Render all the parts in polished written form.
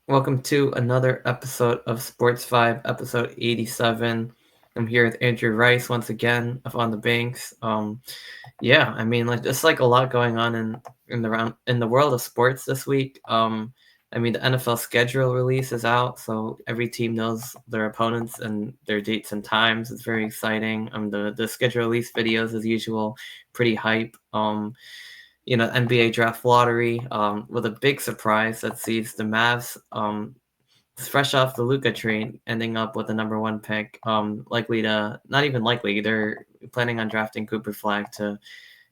Welcome to another episode of SportsVibe, episode 87. I'm here with Andrew Rice once again of On the Banks. Yeah, I mean, like it's like a lot going on in the world of sports this week. I mean, the NFL schedule release is out, so every team knows their opponents and their dates and times. It's very exciting. The schedule release videos, as usual, pretty hype. NBA draft lottery, with a big surprise that sees the Mavs, fresh off the Luka trade, ending up with the number one pick. Likely to not even likely, they're planning on drafting Cooper Flag to,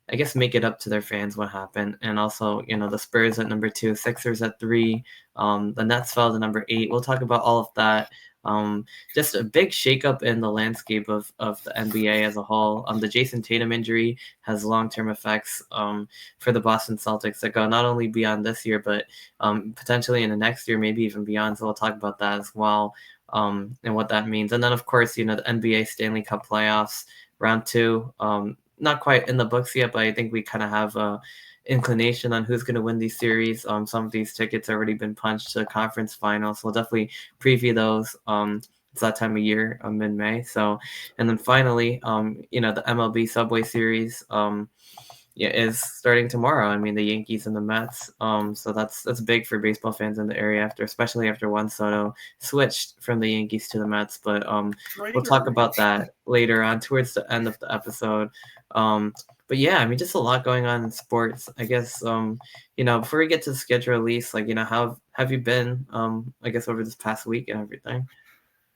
I guess, make it up to their fans what happened. And also, the Spurs at number two, Sixers at three, the Nets fell to number eight. We'll talk about all of that. Um, just a big shakeup in the landscape of the NBA as a whole. The Jayson Tatum injury has long-term effects for the Boston Celtics that go not only beyond this year, but potentially in the next year, maybe even beyond. So we'll talk about that as well, and what that means. And then, of course, the NBA Stanley Cup playoffs, round two. Not quite in the books yet, but I think we kind of have a inclination on who's going to win these series. Some of these tickets already been punched to conference finals. So we'll definitely preview those. It's that time of year, mid-May. So, and then finally, the MLB Subway Series, yeah, is starting tomorrow. I mean, the Yankees and the Mets. So that's big for baseball fans in the area especially after Juan Soto switched from the Yankees to the Mets. But we'll talk Traitor. about that later on towards the end of the episode. Um, but yeah, I mean, just a lot going on in sports. I guess before we get to the schedule release, how have you been? I guess over this past week and everything.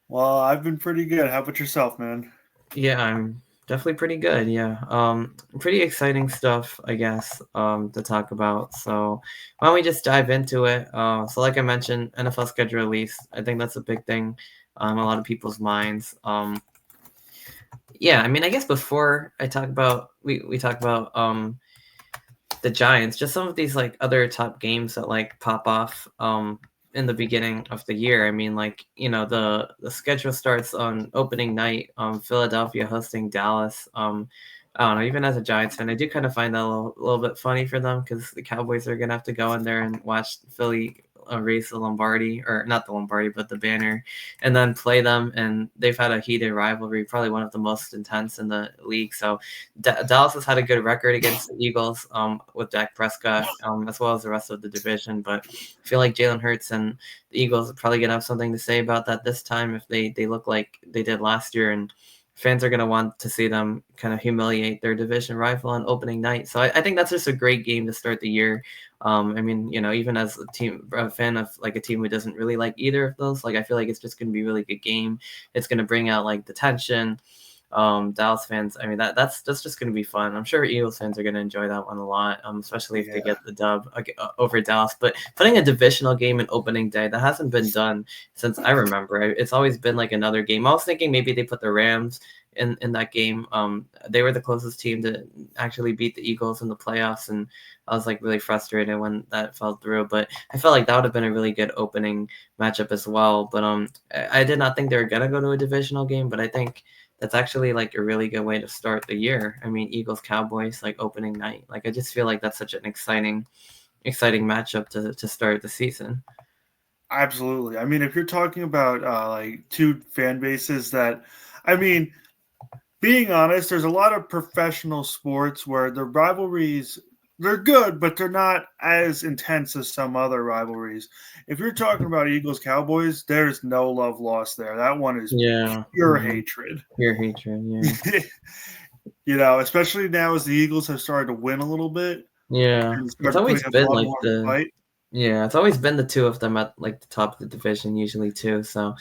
Well, I've been pretty good. How about yourself, man? Yeah, I'm definitely pretty good. Yeah. Pretty exciting stuff, I guess, to talk about. So why don't we just dive into it? So like I mentioned, NFL schedule release. I think that's a big thing on a lot of people's minds. Yeah, I mean, I guess before I talk about we talk about the Giants, just some of these like other top games that like pop off in the beginning of the year. I mean, like, the schedule starts on opening night, Philadelphia hosting Dallas. I don't know, even as a Giants fan, I do kind of find that a little bit funny for them because the Cowboys are gonna have to go in there and watch Philly race the Lombardi, or not the Lombardi, but the banner, and then play them. And they've had a heated rivalry, probably one of the most intense in the league. So Dallas has had a good record against the Eagles, with Dak Prescott, as well as the rest of the division. But I feel like Jalen Hurts and the Eagles are probably going to have something to say about that this time if they look like they did last year. And fans are going to want to see them kind of humiliate their division rival on opening night. So I think that's just a great game to start the year. I mean, even as a fan of like a team who doesn't really like either of those, like I feel like it's just going to be a really good game. It's going to bring out like the tension. Dallas fans, I mean, that's just going to be fun. I'm sure Eagles fans are going to enjoy that one a lot, especially if they Yeah, get the dub over Dallas. But putting a divisional game in opening day, that hasn't been done since I remember. It's always been like another game. I was thinking maybe they put the Rams in that game. They were the closest team to actually beat the Eagles in the playoffs, and I was like really frustrated when that fell through. But I felt like that would have been a really good opening matchup as well. But I did not think they were gonna go to a divisional game, but I think that's actually like a really good way to start the year. I mean, Eagles Cowboys like opening night. Like I just feel like that's such an exciting matchup to start the season. absolutely. I mean, if you're talking about like two fan bases that, I mean, being honest, there's a lot of professional sports where the rivalries they're good, but they're not as intense as some other rivalries. If you're talking about Eagles Cowboys, there's no love lost there. That one is Yeah. pure hatred. Pure hatred. Yeah. Especially now as the Eagles have started to win a little bit Yeah. and It's started always putting up a been lot like more of a the fight. Yeah, it's always been the two of them at like the top of the division usually too. So,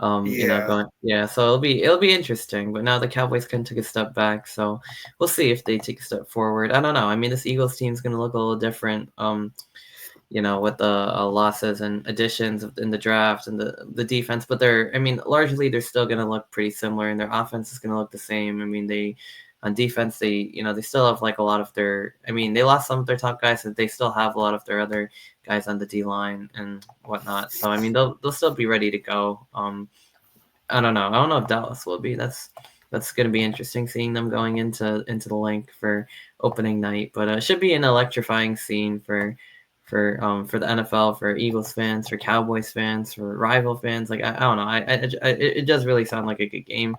Yeah. so it'll be interesting. But now the Cowboys can take a step back, so we'll see if they take a step forward. I don't know. I mean, this Eagles team's gonna look a little different. With the losses and additions in the draft and the defense, but I mean, largely they're still gonna look pretty similar, and their offense is gonna look the same. I mean, on defense, they still have like a lot of their. I mean, they lost some of their top guys, but they still have a lot of their other guys on the D line and whatnot. So I mean, they'll still be ready to go. I don't know. I don't know if Dallas will be. That's going to be interesting seeing them going into the link for opening night. But it should be an electrifying scene for the NFL, for Eagles fans, for Cowboys fans, for rival fans. Like I don't know, it does really sound like a good game.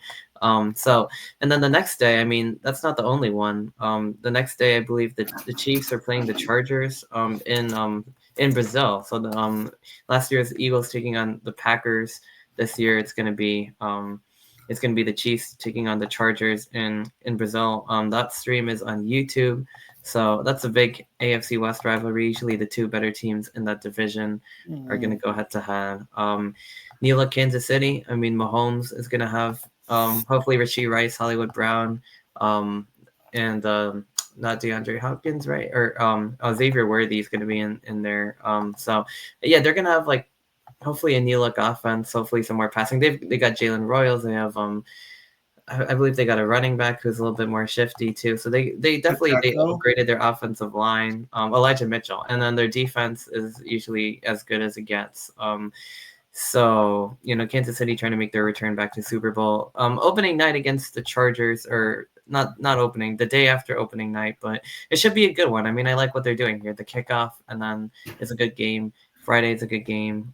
So and then the next day, I mean, that's not the only one. The next day, I believe the Chiefs are playing the Chargers in Brazil. So the last year's Eagles taking on the Packers. This year, it's gonna be the Chiefs taking on the Chargers in Brazil. That stream is on YouTube. So that's a big AFC West rivalry. Usually the two better teams in that division are going to go head to head. Neela, Kansas City. I mean, Mahomes is going to have hopefully Rashee Rice, Hollywood Brown, and not DeAndre Hopkins, right? Or Xavier Worthy is going to be in there. So yeah, they're going to have like hopefully a new look offense. Hopefully some more passing. They got Jalen Royals. They have I believe they got a running back who's a little bit more shifty too. So they definitely they upgraded their offensive line, Elijah Mitchell, and then their defense is usually as good as it gets. So Kansas City trying to make their return back to Super Bowl. Opening night against the Chargers, or not opening, the day after opening night, but it should be a good one. I mean, I like what they're doing here. The kickoff, and then it's a good game. Friday is a good game.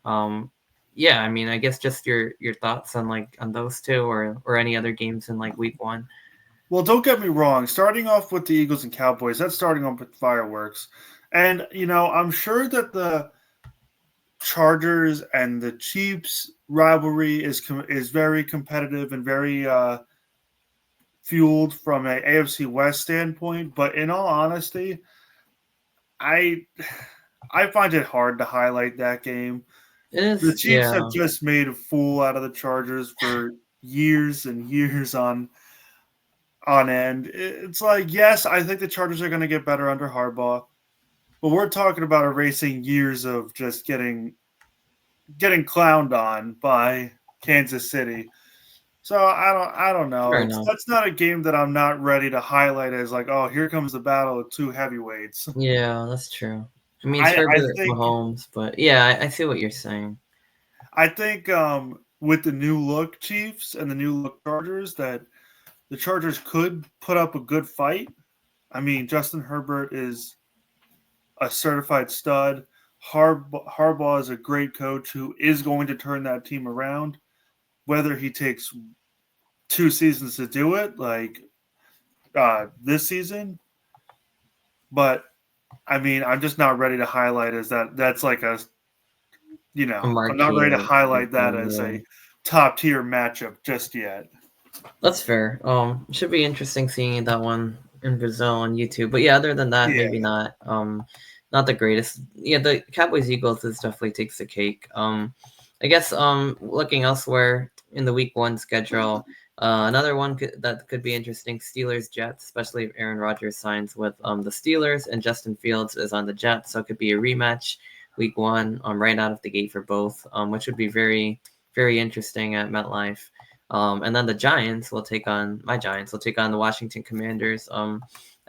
Yeah, I mean, I guess just your thoughts on those two, or any other games in like week one. Well, don't get me wrong. Starting off with the Eagles and Cowboys, that's starting off with fireworks. And, I'm sure that the Chargers and the Chiefs rivalry is very competitive and very fueled from an AFC West standpoint. But in all honesty, I find it hard to highlight that game. It is, The Chiefs yeah. have just made a fool out of the Chargers for years and years on end. It's like, yes, I think the Chargers are going to get better under Harbaugh, but we're talking about erasing years of just getting clowned on by Kansas City. So I don't know. That's not a game that I'm not ready to highlight as like, oh, here comes the battle of two heavyweights. Yeah, that's true. I mean, it's Herbert Mahomes, but yeah, I see what you're saying. I think with the new look Chiefs and the new look Chargers, that the Chargers could put up a good fight. I mean, Justin Herbert is a certified stud. Harbaugh is a great coach who is going to turn that team around. Whether he takes 2 seasons to do it, like this season, but I mean, I'm just not ready to highlight as that's like I'm not ready to highlight that as a top tier matchup just yet. That's fair. Should be interesting seeing that one in Brazil on YouTube. But yeah, other than that, maybe not. Not the greatest. Yeah, the Cowboys Eagles is definitely takes the cake. I guess looking elsewhere in the week one schedule, another one that could be interesting: Steelers Jets, especially if Aaron Rodgers signs with the Steelers and Justin Fields is on the Jets, so it could be a rematch week one, right out of the gate for both, which would be very, very interesting at MetLife. And then the Giants will take on the Washington Commanders.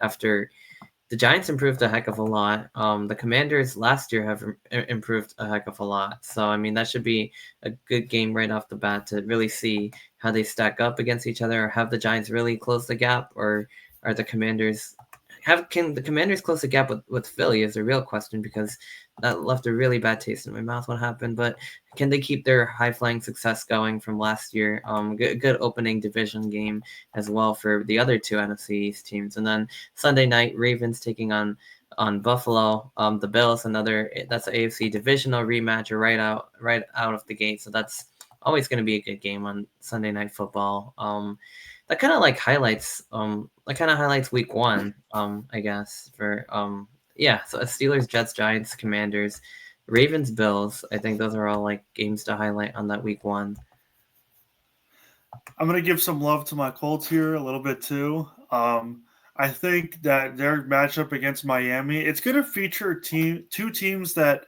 After the Giants improved a heck of a lot. The Commanders last year have improved a heck of a lot. So, I mean, that should be a good game right off the bat to really see how they stack up against each other. Or have the Giants really close the gap, or are the Commanders can the Commanders close the gap with Philly is a real question, because that left a really bad taste in my mouth what happened. But can they keep their high-flying success going from last year? Good opening division game as well for the other two NFC East teams. And then Sunday night, Ravens taking on Buffalo. The Bills, that's an AFC divisional rematch right out of the gate. So that's always going to be a good game on Sunday Night Football. That kind of highlights week one, I guess, for so Steelers, Jets, Giants, Commanders, Ravens, Bills. I think those are all like games to highlight on that week one. I'm going to give some love to my Colts here a little bit too. I think that their matchup against Miami, it's going to feature two teams that,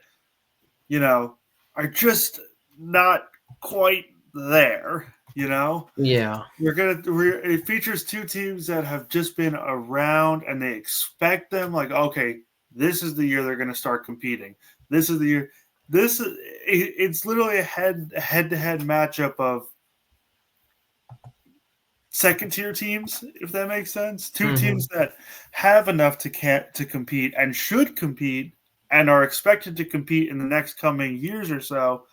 are just not quite there. Yeah. It features two teams that have just been around, and they expect them like, okay, this is the year they're going to start competing. This is the year. It's literally a head-to-head matchup of second-tier teams, if that makes sense. Two teams that have enough to compete and should compete, and are expected to compete in the next coming years or so,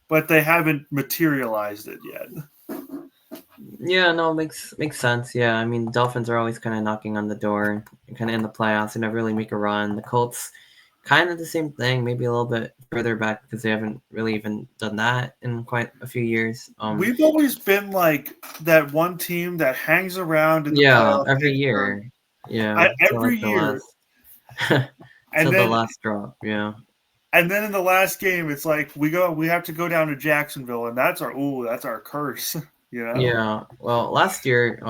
but they haven't materialized it yet. Yeah, no, makes sense. Yeah, I mean, Dolphins are always kind of knocking on the door, kind of in the playoffs, and never really make a run. The Colts, kind of the same thing, maybe a little bit further back because they haven't really even done that in quite a few years. We've always been like that one team that hangs around in the Yeah, playoff every picture year. Yeah, till every like the year, last, and till the then last drop. Yeah. in the last game, it's like we have to go down to Jacksonville, and that's our curse, you know. Yeah. Well, last year,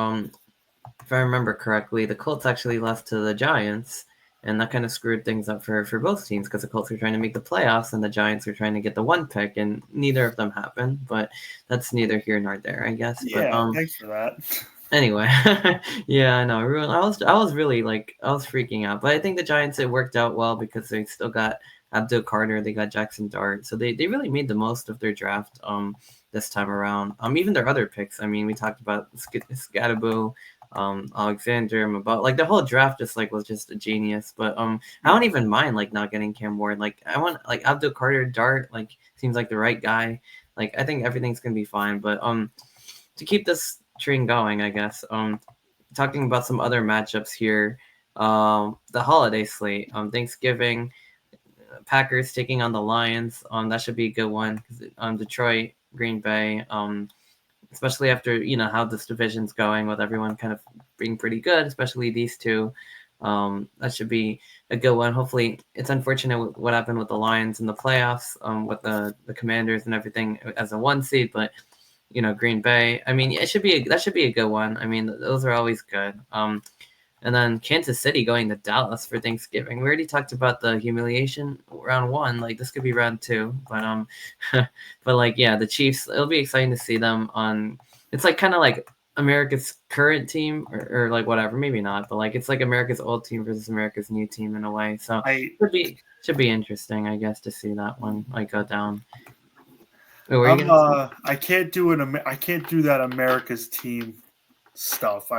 if I remember correctly, the Colts actually lost to the Giants, and that kind of screwed things up for both teams because the Colts were trying to make the playoffs and the Giants were trying to get the one pick, and neither of them happened. But that's neither here nor there, I guess. But Yeah, thanks for that. anyway, yeah, I know. I was really like I was freaking out, but I think the Giants it worked out well because they still got Abdul Carter, they got Jackson Dart, so they really made the most of their draft this time around. Even their other picks. I mean, we talked about Scadaboo, Alexander, about like the whole draft just like was just a genius. But I don't even mind like not getting Cam Ward. Like I want like Abdul Carter, Dart like seems like the right guy. Like I think everything's gonna be fine. But to keep this train going, I guess. Talking about some other matchups here. The holiday slate. Thanksgiving, Packers taking on the Lions. That should be a good one. Detroit, Green Bay. Especially after how this division's going with everyone kind of being pretty good, especially these two. That should be a good one. Hopefully, it's unfortunate what happened with the Lions in the playoffs, with the Commanders and everything as a one seed, but Green Bay. I mean, that should be a good one. I mean, those are always good. And then Kansas City going to Dallas for Thanksgiving. We already talked about the humiliation round one. Like this could be round two, but but like yeah, the Chiefs. It'll be exciting to see them on. It's like kind of like America's current team, or like whatever. Maybe not, but like it's like America's old team versus America's new team in a way. So I should be interesting, I guess, to see that one like go down. What were you gonna say? I can't do that America's team stuff.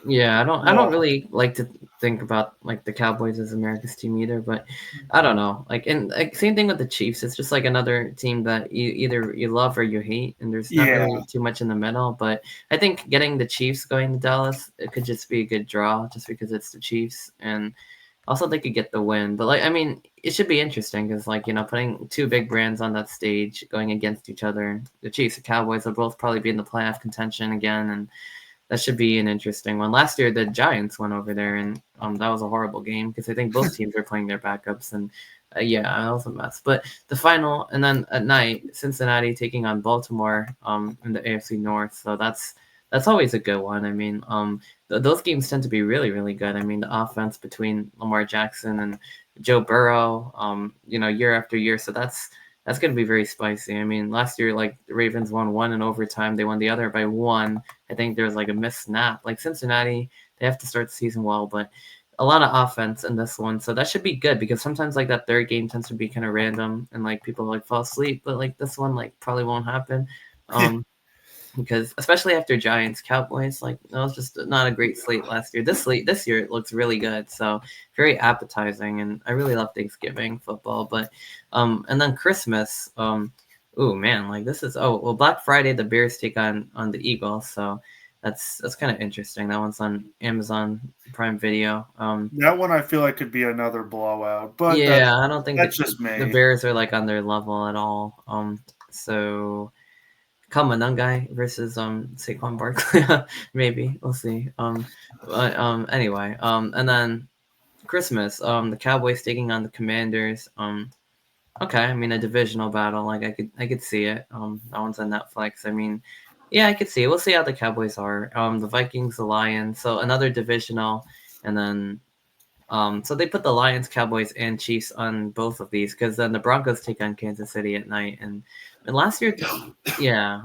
Yeah, I don't No. really like to think about like the Cowboys as America's team either, but I don't know. Like and like same thing with the Chiefs. It's just like another team that either you love or you hate, and there's not Yeah. really too much in the middle. But I think getting the Chiefs going to Dallas, it could just be a good draw, just because it's the Chiefs, and also they could get the win. But like I mean, it should be interesting because like putting two big brands on that stage going against each other. The Chiefs and Cowboys will both probably be in the playoff contention again, and that should be an interesting one. Last year, the Giants went over there, and that was a horrible game because I think both teams were playing their backups, and yeah, that was a mess. But the final, and then at night, Cincinnati taking on Baltimore in the AFC North, so that's always a good one. I mean, those games tend to be really, really good. I mean, the offense between Lamar Jackson and Joe Burrow, year after year, so that's going to be very spicy. I mean, last year, like the Ravens won one in overtime, they won the other by one. I think there was like a missed snap. Like Cincinnati, they have to start the season well, but a lot of offense in this one, so that should be good because sometimes like that third game tends to be kind of random and like people like fall asleep, but like this one like probably won't happen. Because especially after Giants Cowboys, like that was just not a great slate last year. This year it looks really good, so very appetizing, and I really love Thanksgiving football. But and then Christmas, oh man, like this is Black Friday the Bears take on the Eagles, so that's kind of interesting. That one's on Amazon Prime Video. That one I feel like could be another blowout, but Yeah, I don't think that's just the me. Bears are like on their level at all. So. Kamanungai versus Saquon Barkley. Maybe we'll see. But anyway, and then Christmas, the Cowboys taking on the Commanders. Okay, I mean a divisional battle. Like I could see it. That one's on Netflix. I mean, yeah, I could see it. We'll see how the Cowboys are. The Vikings, the Lions. So another divisional, and then so they put the Lions, Cowboys, and Chiefs on both of these because then the Broncos take on Kansas City at night. And last year,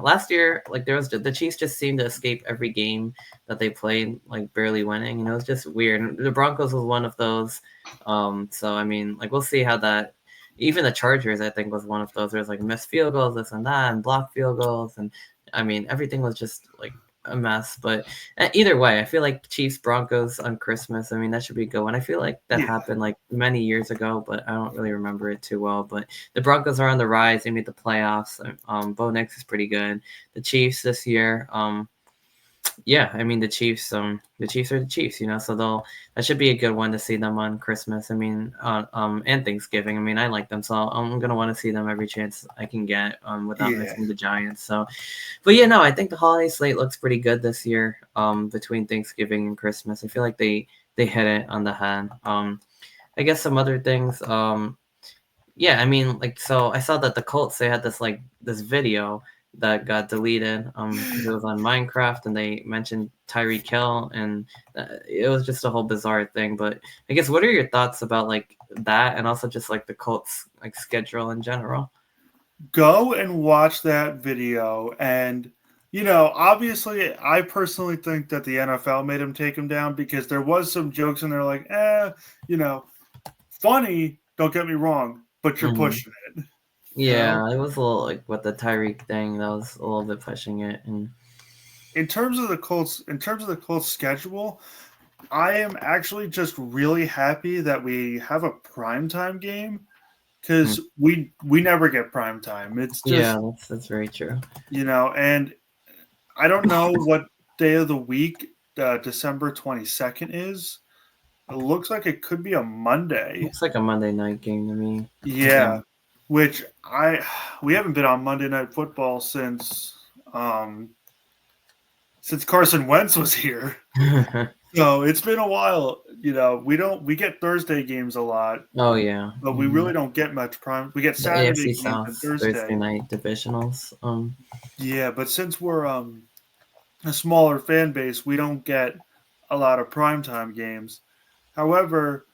last year, like there was the Chiefs just seemed to escape every game that they played, like barely winning. It was just weird. And the Broncos was one of those. So I mean, like we'll see how that. Even the Chargers, I think, was one of those. There was like missed field goals, this and that, and blocked field goals, and I mean everything was just like a mess. But either way, I feel like Chiefs Broncos on Christmas. I mean, that should be a good one. I feel like that Yeah, happened like many years ago, but I don't really remember it too well. But the Broncos are on the rise. They made the playoffs. Bo Nix is pretty good. The Chiefs this year. Yeah, I mean the Chiefs are the Chiefs, so that should be a good one to see them on Christmas. I mean, and Thanksgiving. I mean, I like them, so I'm gonna want to see them every chance I can get, without yeah, missing the Giants. So, but yeah, no, I think the holiday slate looks pretty good this year. Between Thanksgiving and Christmas, I feel like they hit it on the head. I guess some other things. Yeah, I mean, like, so I saw that the Colts, they had this video that got deleted because it was on Minecraft, and they mentioned Tyreek Hill, and it was just a whole bizarre thing. But I guess, what are your thoughts about like that, and also just like the Colts like schedule in general? go and watch that video. And, obviously, I personally think that the NFL made him take him down because there was some jokes in there like, you know, funny, don't get me wrong, but you're Hmm. pushing it. You know, Yeah, it was a little like with the Tyreek thing, that was a little bit pushing it, and in terms of the Colts schedule, I am actually just really happy that we have a primetime game mm, because we never get primetime. It's yeah, just, that's very true. and I don't know what day of the week December 22nd is. It looks like it could be a Monday. Looks like a Monday night game to me. Yeah, which we haven't been on Monday Night Football um since Carson Wentz was here. Yeah. So it's been a while. We get Thursday games a lot, Oh yeah. but we Mhm. really don't get much prime. We get The Saturday AFC games and South Thursday Thursday. night divisionals. Yeah, but since we're a smaller fan base, we don't get a lot of primetime games. However,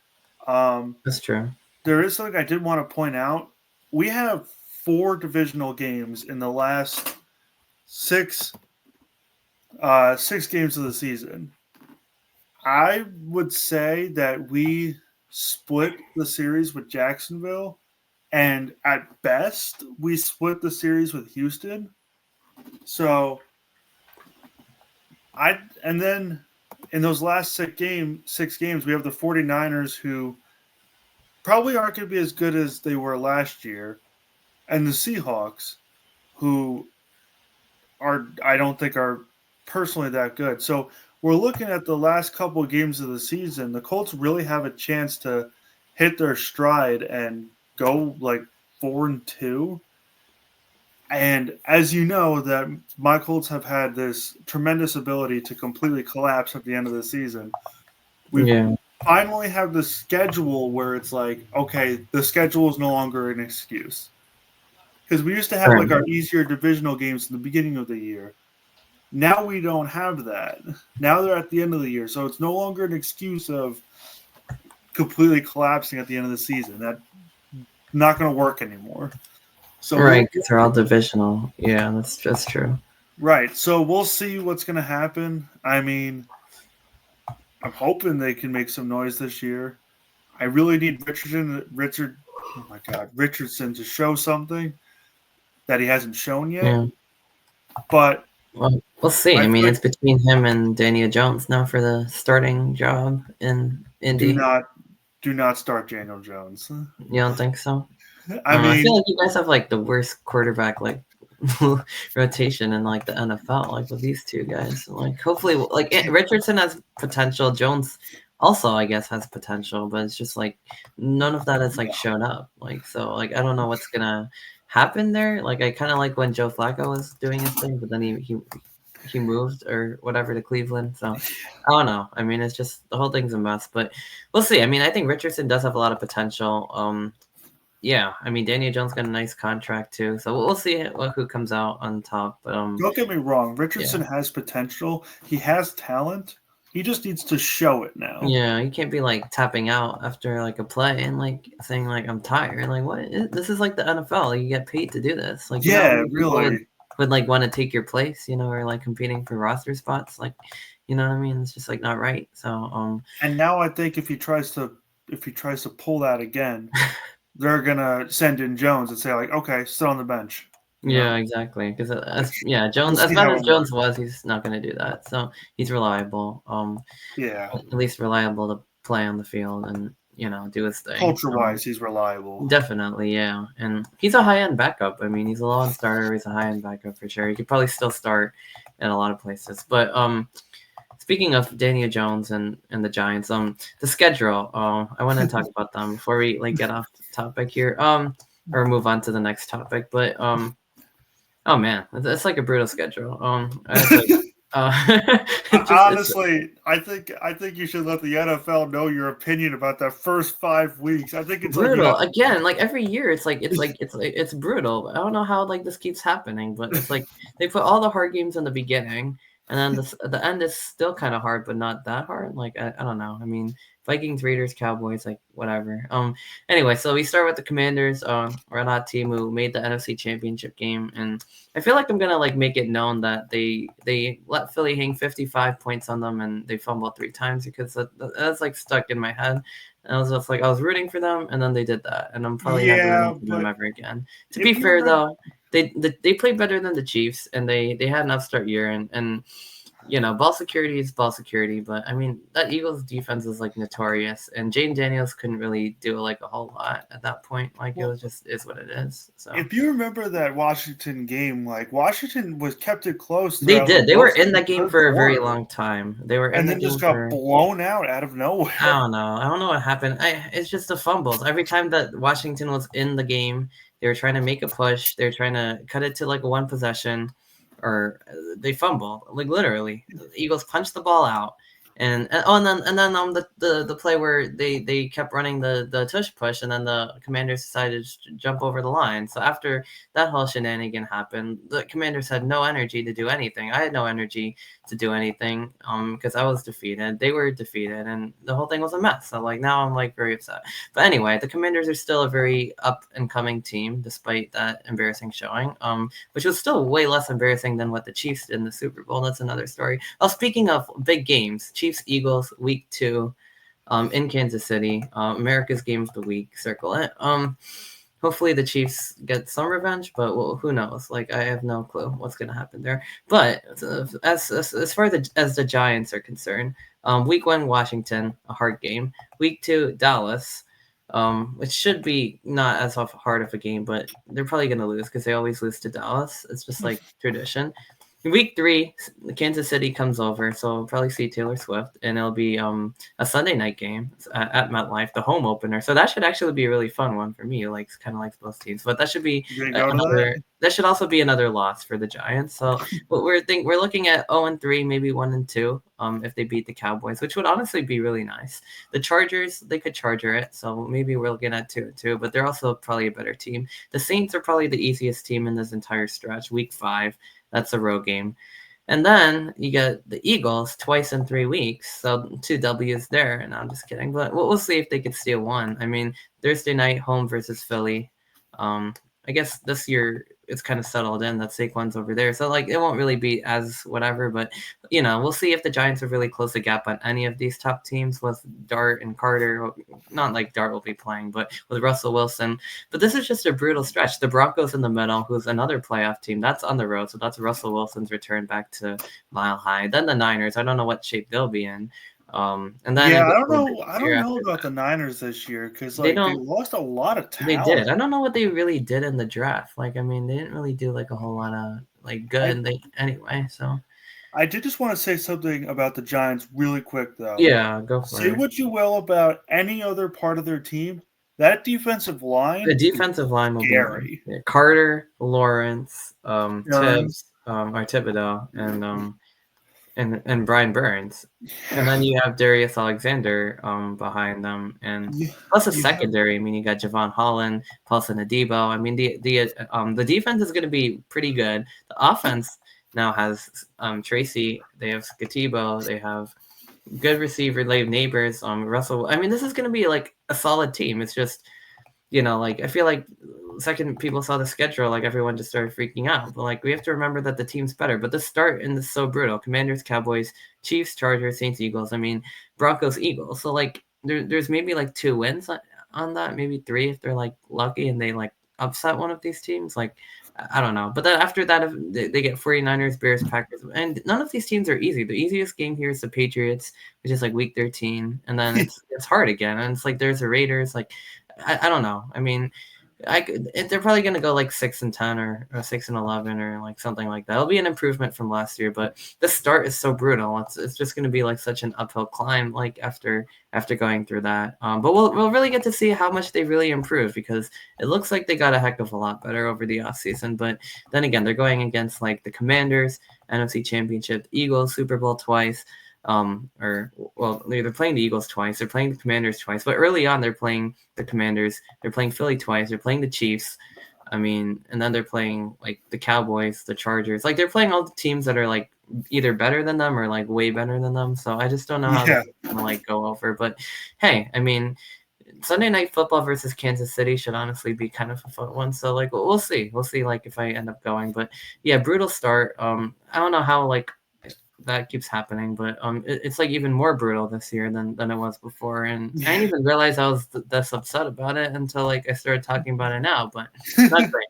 um, That's true. there is something I did want to point out. We have 4 divisional games in the last six 6 games of the season. I would say that we split the series with Jacksonville, and at best, we split the series with Houston. So and then in those last 6 games, we have the 49ers, who probably aren't going to be as good as they were last year, and the Seahawks, who I don't think are personally that good. So we're looking at the last couple of games of the season. The Colts really have a chance to hit their stride and go like 4-2. And as you know, that my Colts have had this tremendous ability to completely collapse at the end of the season. We Yeah. finally have the schedule where it's like, okay, the schedule is no longer an excuse. Because we used to have like Right. our easier divisional games in the beginning of the year. Now we don't have that. Now they're at the end of the year, so it's no longer an excuse of completely collapsing at the end of the season. That's not going to work anymore. So Right, because they're all divisional. Yeah, that's true. right. So we'll see what's going to happen. I mean, I'm hoping they can make some noise this year. I really need Oh my God, Richardson to show something that he hasn't shown yet. Yeah. But Well, we'll see. I I feel mean, like it's between him and Daniel Jones now for the starting job in do Indy. not do not start Daniel Jones. You don't think so? I I feel mean, like you guys have like the worst quarterback like rotation in like the NFL, like with these two guys. Like, hopefully, like Richardson has potential. Jones also, I guess, has potential, but it's just like none of that has like shown up. Like, so like I don't know what's gonna happen there. Like, I kind of like when Joe Flacco was doing his thing, but then he moved or whatever to Cleveland. So I don't know. I mean, it's just the whole thing's a mess, but we'll see. I mean, I think Richardson does have a lot of potential. Yeah, I mean, Daniel Jones got a nice contract too, so we'll see who comes out on top. But don't get me wrong. yeah, Richardson has potential. He has talent. He just needs to show it now. yeah, you can't be like tapping out after like a play and like saying like I'm tired. Like, what? This is like the NFL. You get paid to do this. Like, how Yeah, many people really. would like want to take your place? Or like competing for roster spots. Like, you know what I mean? It's just like not right. So And now I think if he tries to pull that again, they're gonna send in Jones and say like, okay, sit on the bench. You Yeah, know, exactly. Because we'll Jones, as see bad how as it Jones works. was, he's not going to do that. So he's reliable. Yeah, At least reliable to play on the field and do his thing. culture wise, he's reliable. Definitely, yeah. And he's a high end backup. I mean, he's a low end starter. He's a high end backup for sure. He could probably still start in a lot of places. But speaking of Daniel Jones and the Giants, the schedule. I want to talk about them before we get off topic here. Or move on to the next topic. But oh man, it's like a brutal schedule. It's like it's Honestly, I think you should let the NFL know your opinion about that first 5 weeks. I think it's like you brutal have again. Like every year, it's brutal. I don't know how this keeps happening, but it's like they put all the hard games in the beginning, and then the end is still kind of hard, but not that hard. Like I don't know. I mean, Vikings, Raiders, Cowboys, like whatever. Anyway, so we start with the Commanders. We're that team who made the NFC Championship game, and I feel like I'm gonna make it known that they let Philly hang 55 points on them, and they fumbled 3 times because that's like stuck in my head. And I was just like, I was rooting for them, and then they did that, and I'm probably never yeah, rooting for them but ever again. To be if you fair, remember, though, they played better than the Chiefs, and they had an upstart year, and ball security is ball security, but I mean that Eagles defense is like notorious, and Jane Daniels couldn't really do like a whole lot at that point. Like it well, was just is what it is. So if you remember that Washington game, like Washington was kept it close they throughout like did. They were most in of the that game third for a very quarter, long time. They were in and the then just game got for blown out of I nowhere. don't know. I don't know what happened. It's just the fumbles. Every time that Washington was in the game, they were trying to make a push. They were trying to cut it to like a one possession, or they fumbled. Like literally, the Eagles punched the ball out, and then the play where they kept running the tush push, and then the Commanders decided to jump over the line. So after that whole shenanigan happened, the Commanders had no energy to do anything. I had no energy to do anything because I was defeated. They were defeated, and the whole thing was a mess. So now I'm very upset. But anyway, the Commanders are still a very up and coming team despite that embarrassing showing. Which was still way less embarrassing than what the Chiefs did in the Super Bowl. That's another story. Oh, speaking of big games, Chiefs Eagles week 2. In Kansas City, America's game of the week. Circle it. Hopefully the Chiefs get some revenge, but well, who knows? I have no clue what's going to happen there. But as far as the Giants are concerned, week 1 Washington, a hard game. Week 2 Dallas, which should be not as hard of a game, but they're probably going to lose because they always lose to Dallas. It's just like tradition. Week 3, Kansas City comes over, so we'll probably see Taylor Swift, and it'll be a Sunday night game at MetLife, the home opener. So that should actually be a really fun one for me. Kind of like both teams, but that should be You gonna go to another. that? That should also be another loss for the Giants. So what we're looking at 0-3, maybe 1-2, if they beat the Cowboys, which would honestly be really nice. The Chargers, they could charger it, so maybe we're looking at 2-2, but they're also probably a better team. The Saints are probably the easiest team in this entire stretch. Week 5. That's a road game. And then you get the Eagles twice in 3 weeks. So 2 W's there. And I'm just kidding. But we'll see if they could steal one. I mean, Thursday night, home versus Philly. Um, I guess this year it's kind of settled in that Saquon's over there. So, it won't really be as whatever. But, we'll see if the Giants have really closed the gap on any of these top teams with Dart and Carter. Not like Dart will be playing, but with Russell Wilson. But this is just a brutal stretch. The Broncos in the middle, who's another playoff team, that's on the road. So that's Russell Wilson's return back to Mile High. Then the Niners, I don't know what shape they'll be in. And then Yeah, it I goes don't to know. the I year don't know after about that. the Niners this year because They they don't. lost a lot of They did. talent. I don't know what they really did in the draft. I mean, they didn't really do a whole lot of I good. They anyway. So I did just want to say something about the Giants really quick though. yeah, go Say for it. what you will about any other part of their team, that defensive The line is defensive line will be nice. scary. Yeah, Carter, Lawrence, Burns, Tibbs, or Thibodeau, and Brian Burns, and then you have Darius Alexander behind them, and you, plus a you have secondary. I mean, you got Javon Holland, Paulson Adebo. I mean, the defense is going to be pretty good. The offense now has Tracy. They have Skatibo. They have good receiver, Lave Neighbors. Russell. I mean, this is going to be a solid team. It's just I feel like second people saw the schedule, everyone just started freaking out. But we have to remember that the team's better. But the start in this so brutal: Commanders, Cowboys, Chiefs, Chargers, Saints, Eagles. I mean, Broncos, Eagles. So there's maybe 2 wins on that, maybe 3 if they're lucky and they upset one of these teams. I don't know. But then after that, if they get 49ers, Bears, Packers, and none of these teams are easy. The easiest game here is the Patriots, which is like week 13, and then it's hard again. And it's like there's the Raiders. Like I don't know. I mean, they're probably gonna go like 6-10 or 6-11 or like something like that. It'll be an improvement from last year, but the start is so brutal. It's just gonna be like such an uphill climb like after going through that. But we'll really get to see how much they really improve because it looks like they got a heck of a lot better over the offseason. But then again, they're going against like the Commanders, NFC Championship, Eagles, Super Bowl twice. Or well, they're playing the Eagles twice, they're playing the Commanders twice, but early on they're playing the Commanders, they're playing Philly twice, they're playing the Chiefs. I mean, and then they're playing like the Cowboys, the Chargers. Like they're playing all the teams that are like either better than them or like way better than them. So I just don't know how this Yeah, is gonna like go over. But hey, I mean, Sunday Night Football versus Kansas City should honestly be kind of a fun one. So like we'll see. We'll see like if I end up going. But yeah, brutal start. I don't know how like that keeps happening, but it's like even more brutal this year than it was before. And I didn't even realize I was this upset about it until like I started talking about it now. But not because great.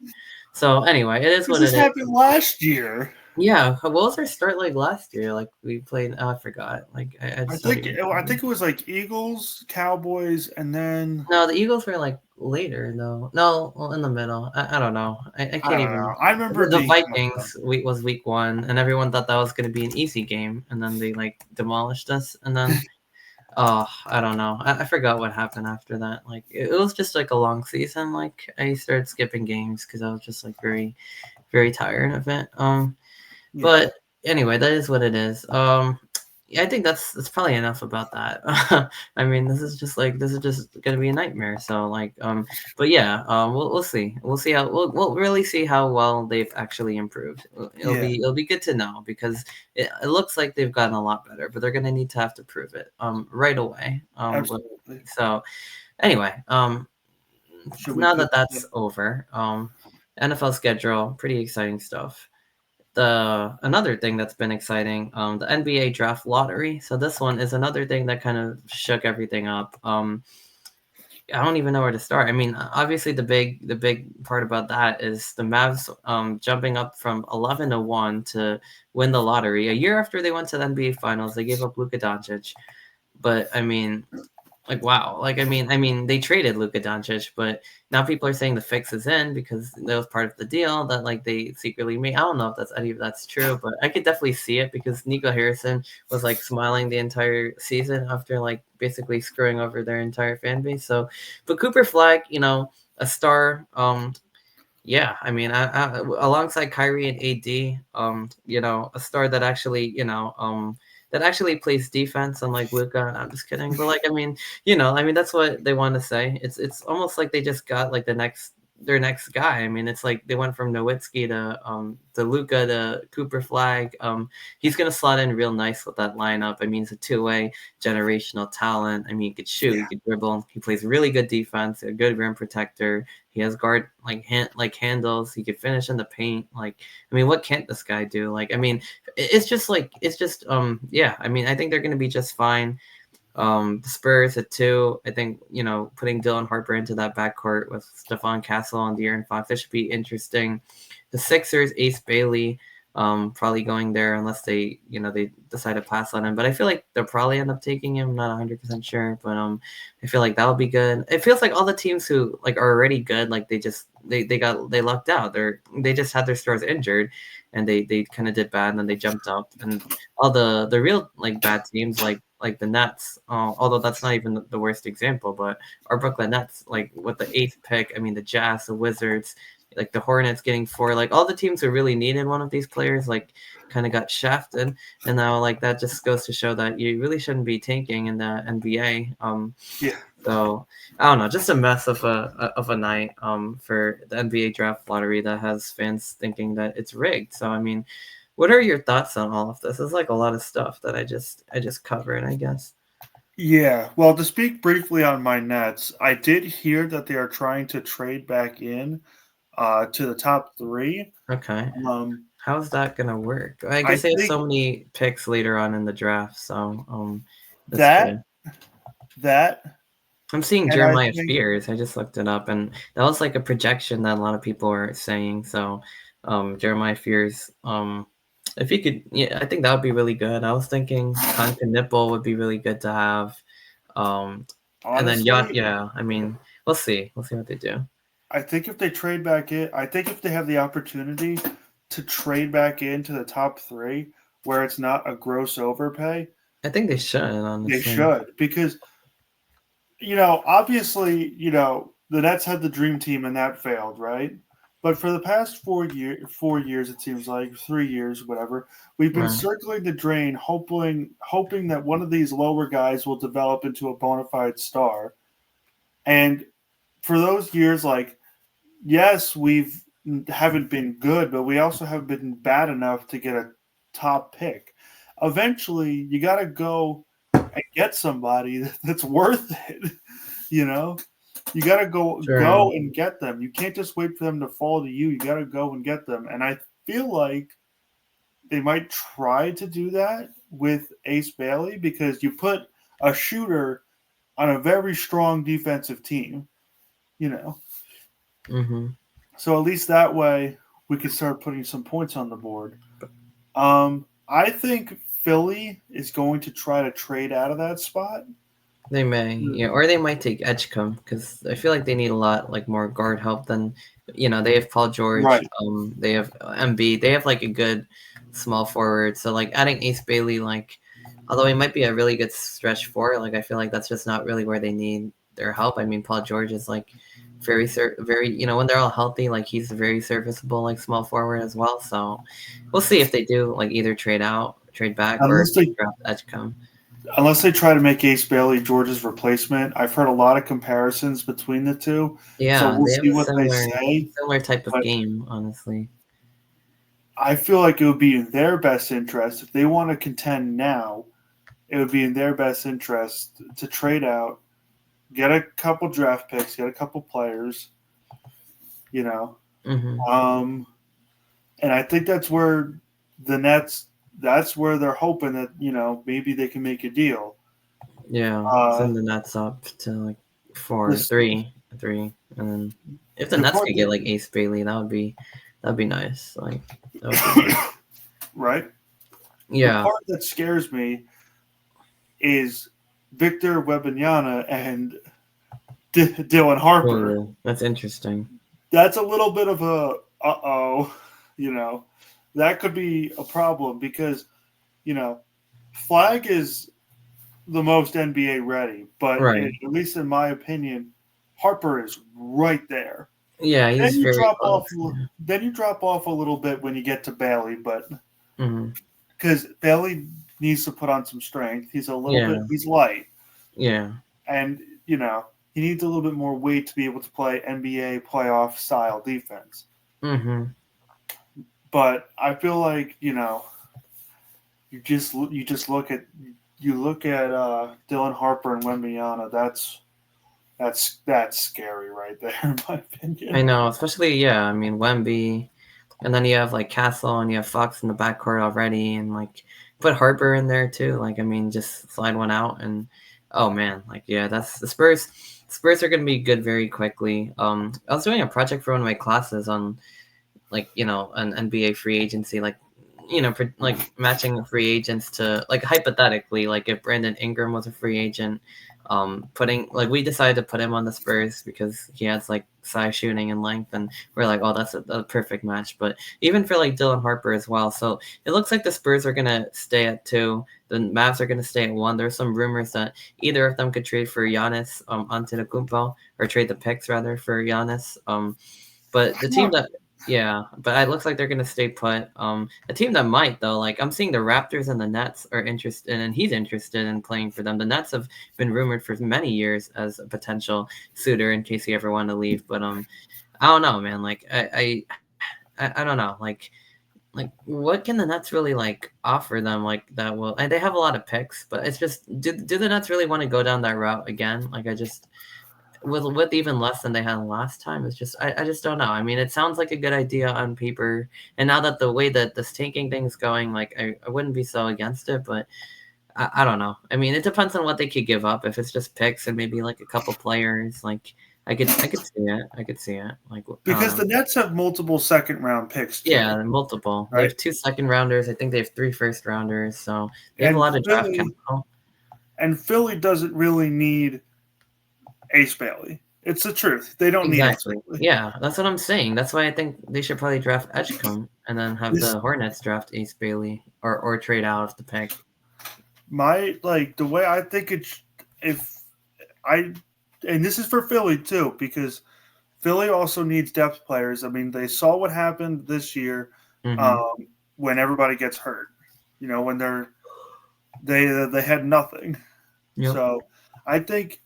So anyway, it is what this it is. happened last year. Yeah, what was our start like last year? Like we played. Oh, I forgot. Like I just don't even I remember. think it was like Eagles, Cowboys, and then No, the Eagles were like later though. No, well, in the middle. I don't know. I I can't don't know. even. I remember it The being Vikings week was week 1, and everyone thought that was going to be an easy game, and then they like demolished us, and then oh, I don't know. I forgot what happened after that. Like it was just like a long season. Like I started skipping games because I was just like very very tired of it. yeah, But anyway, that is what it is. Yeah, I think that's probably enough about that. I mean, this is just gonna be a nightmare. So like, but yeah, we'll see. We'll see how we'll really see how well they've actually improved. yeah, It'll be good to know because it looks like they've gotten a lot better, but they're gonna need to have to prove it right away. absolutely. So anyway, Should we now pick? that that's over, NFL schedule, pretty exciting stuff. The another thing that's been exciting, the NBA draft lottery. So this one is another thing that kind of shook everything up. I don't even know where to start. I mean, obviously the big part about that is the Mavs jumping up from 11-1 to win the lottery a year after they went to the NBA Finals. They gave up Luka Doncic, but I mean, like wow, like I mean they traded Luka Doncic, but now people are saying the fix is in because that was part of the deal that like they secretly made. I don't know if that's any of that's true, but I could definitely see it because Nico Harrison was like smiling the entire season after like basically screwing over their entire fan base. So, but Cooper Flag, a star. Yeah, I mean, alongside Kyrie and AD, a star that actually, that actually plays defense, unlike Luca. I'm just kidding, but like, I mean, that's what they want to say. It's almost like they just got like their next guy. I mean, it's like they went from Nowitzki to Luca to Cooper Flag. He's gonna slot in real nice with that lineup. I mean, he's a two-way generational talent. I mean, he could shoot, he Yeah, could dribble, he plays really good defense, a good rim protector. He has guard handles. He could finish in the paint. Like, I mean, what can't this guy do? Like, I mean, it's just yeah. I mean, I think they're gonna be just fine. The Spurs at 2. I think putting Dylan Harper into that backcourt with Stephon Castle and De'Aaron Fox, that should be interesting. The Sixers, Ace Bailey, probably going there unless they decide to pass on him. But I feel like they'll probably end up taking him. Not 100% sure, but I feel like that'll be good. It feels like all the teams who like are already good, like they lucked out. They just had their stars injured, and they kind of did bad, and then they jumped up. And all the real like bad teams like the Nets, although that's not even the worst example, but our Brooklyn Nets, like with the 8th pick, I mean the Jazz, the Wizards, like the Hornets getting 4, like all the teams who really needed one of these players, like kind of got shafted, and now like that just goes to show that you really shouldn't be tanking in the NBA. yeah, So I don't know, just a mess of a night for the NBA draft lottery that has fans thinking that it's rigged. So I mean, what are your thoughts on all of this? It's like a lot of stuff that I just covered, I guess. yeah. Well, to speak briefly on my Nets, I did hear that they are trying to trade back in to the top three. Okay. Um, How's that gonna work? I I guess they have think so many picks later on in the draft, so that's that true. that I'm seeing And I Jeremiah think Spears. I just looked it up, and that was like a projection that a lot of people are saying. So, Jeremiah Spears, if he could, yeah, I think that would be really good. I was thinking Concha Nipple would be really good to have. Um, and then honestly, yeah, I mean, we'll see. We'll see what they do. I think if they trade back in, I think if they have the opportunity to trade back into the top three, where it's not a gross overpay, I think they should, they honestly. should. Because obviously, the Nets had the dream team and that failed, right? But for the past 4 years, it seems like 3 years, whatever, we've been Right. circling the drain, hoping that one of these lower guys will develop into a bona fide star. And for those years, like, yes, we've haven't been good, but we also haven't been bad enough to get a top pick. Eventually, you got to go and get somebody that's worth it. You know, you got to go Sure. and get them. You can't just wait for them to fall to you. You got to go and get them. And I feel like they might try to do that with Ace Bailey because you put a shooter on a very strong defensive team. You know, Mm-hmm. so at least that way we could start putting some points on the board. I think Philly is going to try to trade out of that spot. They may, yeah, or they might take Edgecombe because I feel like they need a lot like more guard help than, they have Paul George, Right. they have MB, they have like a good small forward. So like adding Ace Bailey, like, although he might be a really good stretch four, like I feel like that's just not really where they need their help. I mean, Paul George is like very, when they're all healthy, like he's very serviceable, like small forward as well. So we'll see if they do like either trade back, or if Unless they they draft Edgecombe. unless they try to make Ace Bailey George's replacement. I've heard a lot of comparisons between the two, so Yeah, we'll they have see a what they similar say. similar type of But game, honestly. I feel like it would be in their best interest if they want to contend now. It would be in their best interest to trade out, get a couple draft picks, get a couple players, you know. Hmm. Um, and I think that's where the Nets. That's where they're hoping that maybe they can make a deal. Yeah, Uh, send the Nets up to like four, this three, three, and then if the the Nets part could get that like Ace Bailey, that'd be nice. Like that would be nice. right. The Yeah, part that scares me is Victor Wembanyama and Dylan Harper. oh, that's interesting. That's a little bit of a uh-oh, you know. That could be a problem because, you know, Flag is the most NBA ready, but Right. at least in my opinion, Harper is right there. Yeah, Then he's you very drop close. off. Then you drop off a little bit when you get to Bailey, but Hmm. because Bailey needs to put on some strength, he's a little bit. Yeah, He's light, yeah. and he needs a little bit more weight to be able to play NBA playoff style defense. Hmm. But I feel like you just look at Dylan Harper and Wembanyama. That's scary right there, in my I opinion. know, especially yeah. I mean, Wemby, and then you have like Castle and you have Fox in the backcourt already, and like put Harper in there too. Like I mean, just slide one out, and oh man, like yeah, that's the Spurs. Spurs are gonna be good very quickly. I was doing a project for one of my classes on like an NBA free agency, like like matching free agents to like hypothetically, like if Brandon Ingram was a free agent, putting like we decided to put him on the Spurs because he has like size, shooting, and length, and we're like, oh, that's a perfect match. But even for like Dylan Harper as well, so it looks like the Spurs are gonna stay at 2. The Mavs are gonna stay at 1. There's some rumors that either of them could trade for Giannis Antetokounmpo, or trade the picks rather for Giannis. But the team that yeah, but it looks like they're gonna stay put. A team that might though, like I'm seeing the Raptors and the Nets are interested, and he's interested in playing for them. The Nets have been rumored for many years as a potential suitor in case he ever wanted to leave. But I don't know, man. Like I don't know. Like what can the Nets really like offer them like that will? And they have a lot of picks, but it's just do the Nets really want to go down that route again? Like I just with even less than they had last time, it's just I just don't know. I mean, it sounds like a good idea on paper, and now that the way that this tanking thing's going, like I wouldn't be so against it, but I don't know. I mean, it depends on what they could give up. If it's just picks and maybe like a couple players, like I could see it. I could see it. Like I don't Because know. the Nets have multiple second round picks too, Yeah, multiple. They right? have 2 second rounders. I think they have 3 first rounders. So they have a And lot of draft Philly capital. and Philly doesn't really need Ace Bailey. It's the truth. They don't need Ace Exactly. Bailey. Yeah, that's what I'm saying. That's why I think they should probably draft Edgecombe and then have This the Hornets draft Ace Bailey or trade out of the pick. my like the way I think it's if I and this is for Philly too because Philly also needs depth players. I mean, they saw what happened this year Mm-hmm. um, when everybody gets hurt. You know, when they had nothing. Yep. So I think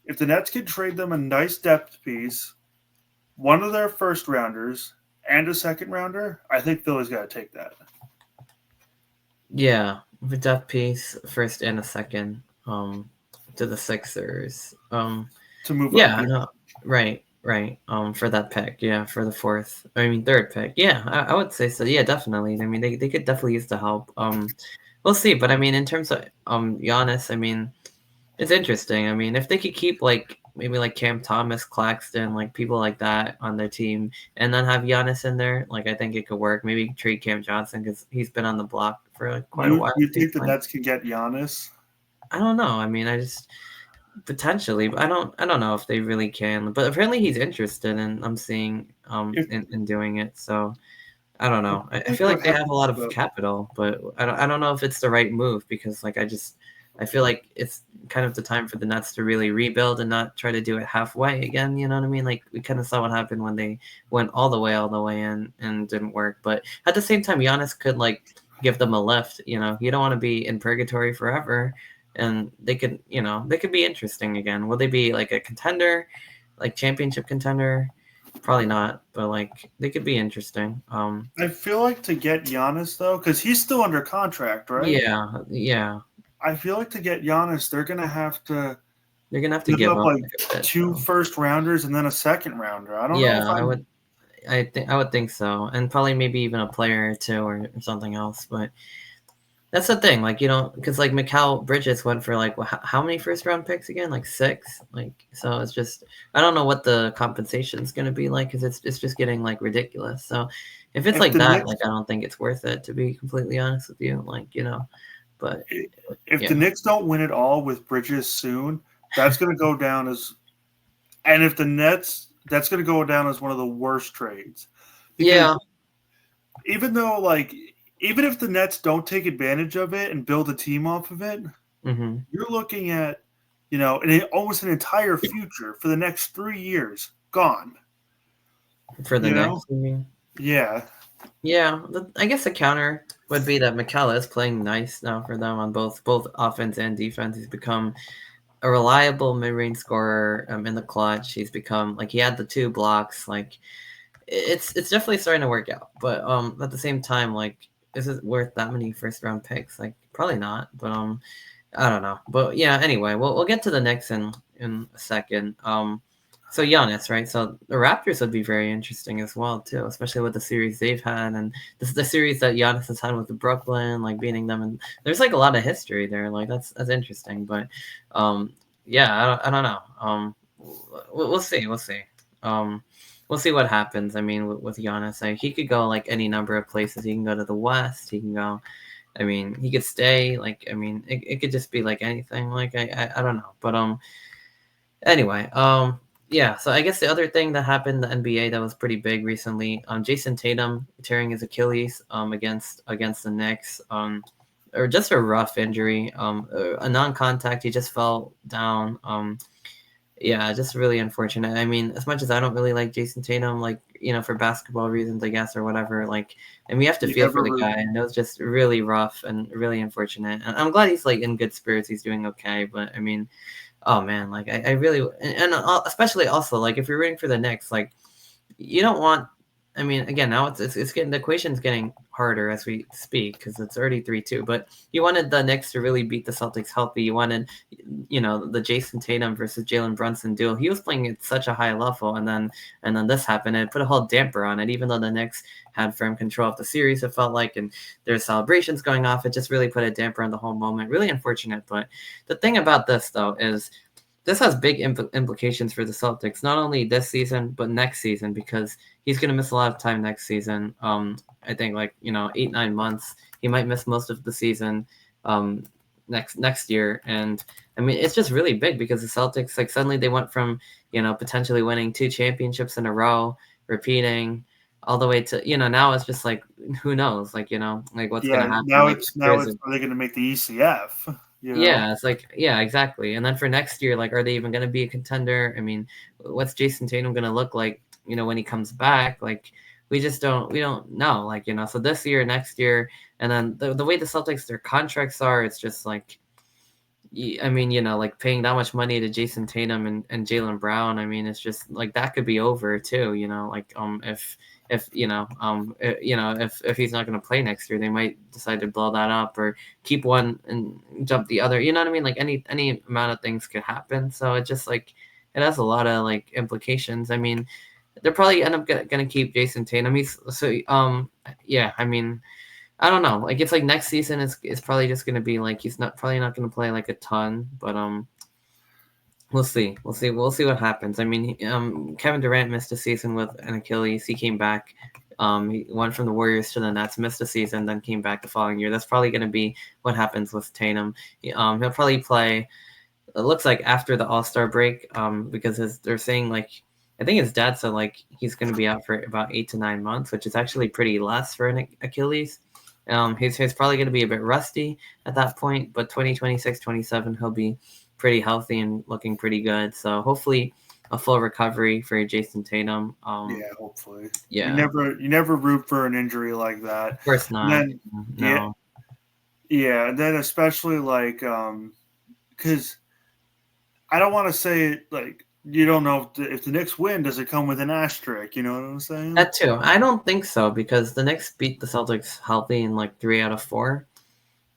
if the Nets can trade them a nice depth piece, one of their first rounders and a second rounder, I think Philly's got to take that Yeah, the depth piece, first and a second, to the Sixers. to move up. Yeah, no, right. For that pick, yeah, for the fourth, I mean third pick, yeah, I would say so. Yeah, definitely. I mean, they could definitely use the help. We'll see, but I mean, in terms of Giannis, I mean, it's interesting. I mean, if they could keep like maybe like Cam Thomas, Claxton, like people like that on their team, and then have Giannis in there, like I think it could work. Maybe trade Cam Johnson because he's been on the block for like quite a while. You Seems think the like Nets can get Giannis? I don't know. I mean, I just potentially, but I don't know if they really can. But apparently he's interested, and I'm seeing If in doing it. So I don't I know. I feel like feel it like would they have have to a lot move of up. capital, but I don't know if it's the right move because like I feel like it's kind of the time for the Nets to really rebuild and not try to do it halfway again. You know what I mean? Like we kind of saw what happened when they went all the way in and didn't work. But at the same time, Giannis could like give them a lift. You know, you don't want to be in purgatory forever, and they could be interesting again. Will they be like a contender, like championship contender? Probably not, but like they could be interesting. I feel like to get Giannis though, because he's still under contract, right? Yeah. I feel like to get Giannis, they're gonna have to You're gonna have to give give up up like like a bit two though. first rounders and then a second rounder. I don't know if Yeah, I I'm. would. I would think so, and probably maybe even a player or two or something else. But that's the thing, like because like Mikal Bridges went for like how many first round picks again? Like 6. Like so, it's just I don't know what the compensation is gonna be like because it's just getting like ridiculous. So if it's If like the that, Knicks like I don't think it's worth it to be completely honest with you. Like but if the yeah, Knicks don't win it all with Bridges soon, that's gonna go down as. And if the Nets, that's gonna go down as one of the worst trades, because yeah. even though like even if the Nets don't take advantage of it and build a team off of it, Hmm. you're looking at almost an entire future for the next 3 years gone. For the You know, next, you mean? yeah. Yeah, I guess the counter would be that McCalla is playing nice now for them on both offense and defense. He's become a reliable mid-range scorer in the clutch. He's become like he had the 2 blocks. Like it's definitely starting to work out. But at the same time, like is it worth that many first round picks? Like probably not. But I don't know. But yeah, anyway, we'll get to the next in a second. So Giannis, right? So the Raptors would be very interesting as well too, especially with the series they've had and this is the series that Giannis has had with the Brooklyn, like beating them, and there's like a lot of history there. Like that's interesting. But um, yeah, I don't know. We'll see. We'll see. Um, we'll see what happens. I mean, with Giannis, like, he could go like any number of places. He can go to the West. He can go. I mean, he could stay. Like, I mean, it could just be like anything. Like, I don't know. But anyway, yeah. So I guess the other thing that happened in the NBA that was pretty big recently, Jayson Tatum tearing his Achilles, against the Knicks, or just a rough injury, a non-contact. He just fell down. Yeah, just really unfortunate. I mean, as much as I don't really like Jayson Tatum, like for basketball reasons, I guess, or whatever, like, and we have to You feel for never the guy, and it was just really rough and really unfortunate. And I'm glad he's like in good spirits, he's doing okay. But I mean, oh man, like I really, and especially also like if you're rooting for the Knicks, like you don't want. I mean, again, now it's getting the equation's getting harder as we speak because it's already 3-2. But you wanted the Knicks to really beat the Celtics healthy. You wanted, the Jayson Tatum versus Jalen Brunson duel. He was playing at such a high level, and then this happened. And it put a whole damper on it. Even though the Knicks had firm control of the series, it felt like, and there's celebrations going off. It just really put a damper on the whole moment. Really unfortunate. But the thing about this though is this has big implications for the Celtics, not only this season but next season, because he's going to miss a lot of time next season. I think 8-9 months. He might miss most of the season next year, and I mean it's just really big because the Celtics suddenly they went from potentially winning 2 championships in a row, repeating all the way to now it's just who knows what's going to Yeah, happen now like it's now there's it's are they going to make the ECF? yeah, it's yeah, exactly. And then for next year, are they even going to be a contender? I mean, what's Jayson Tatum going to look like, when he comes back? We don't know, so this year, next year, and then the way the Celtics, their contracts are, it's just I mean, paying that much money to Jayson Tatum and Jaylen Brown. I mean, it's just that could be over too. If he's not going to play next year, they might decide to blow that up or keep one and jump the other. You know what I mean? Any amount of things could happen. So it just it has a lot of implications. I mean, they're probably end up going to keep Jayson Tatum. Yeah. I mean, I don't know. It's next season it's probably just gonna be he's probably not gonna play a ton, but we'll see. We'll see what happens. I mean, Kevin Durant missed a season with an Achilles. He came back. He went from the Warriors to the Nets, missed a season, then came back the following year. That's probably gonna be what happens with Tatum. He'll probably play. It looks like after the All-Star break, because they're saying I think his dad said he's going to be out for about 8 to 9 months, which is actually pretty less for an Achilles. He's probably going to be a bit rusty at that point, but 2026, 27, he'll be pretty healthy and looking pretty good. So hopefully a full recovery for Jayson Tatum. Yeah, hopefully. Yeah. You never root for an injury like that. Of course not. And then No. yeah, and then especially because I don't want to say it you don't know if the Knicks win, does it come with an asterisk? You know what I'm saying? That too. I don't think so because the Knicks beat the Celtics healthy in 3 out of 4.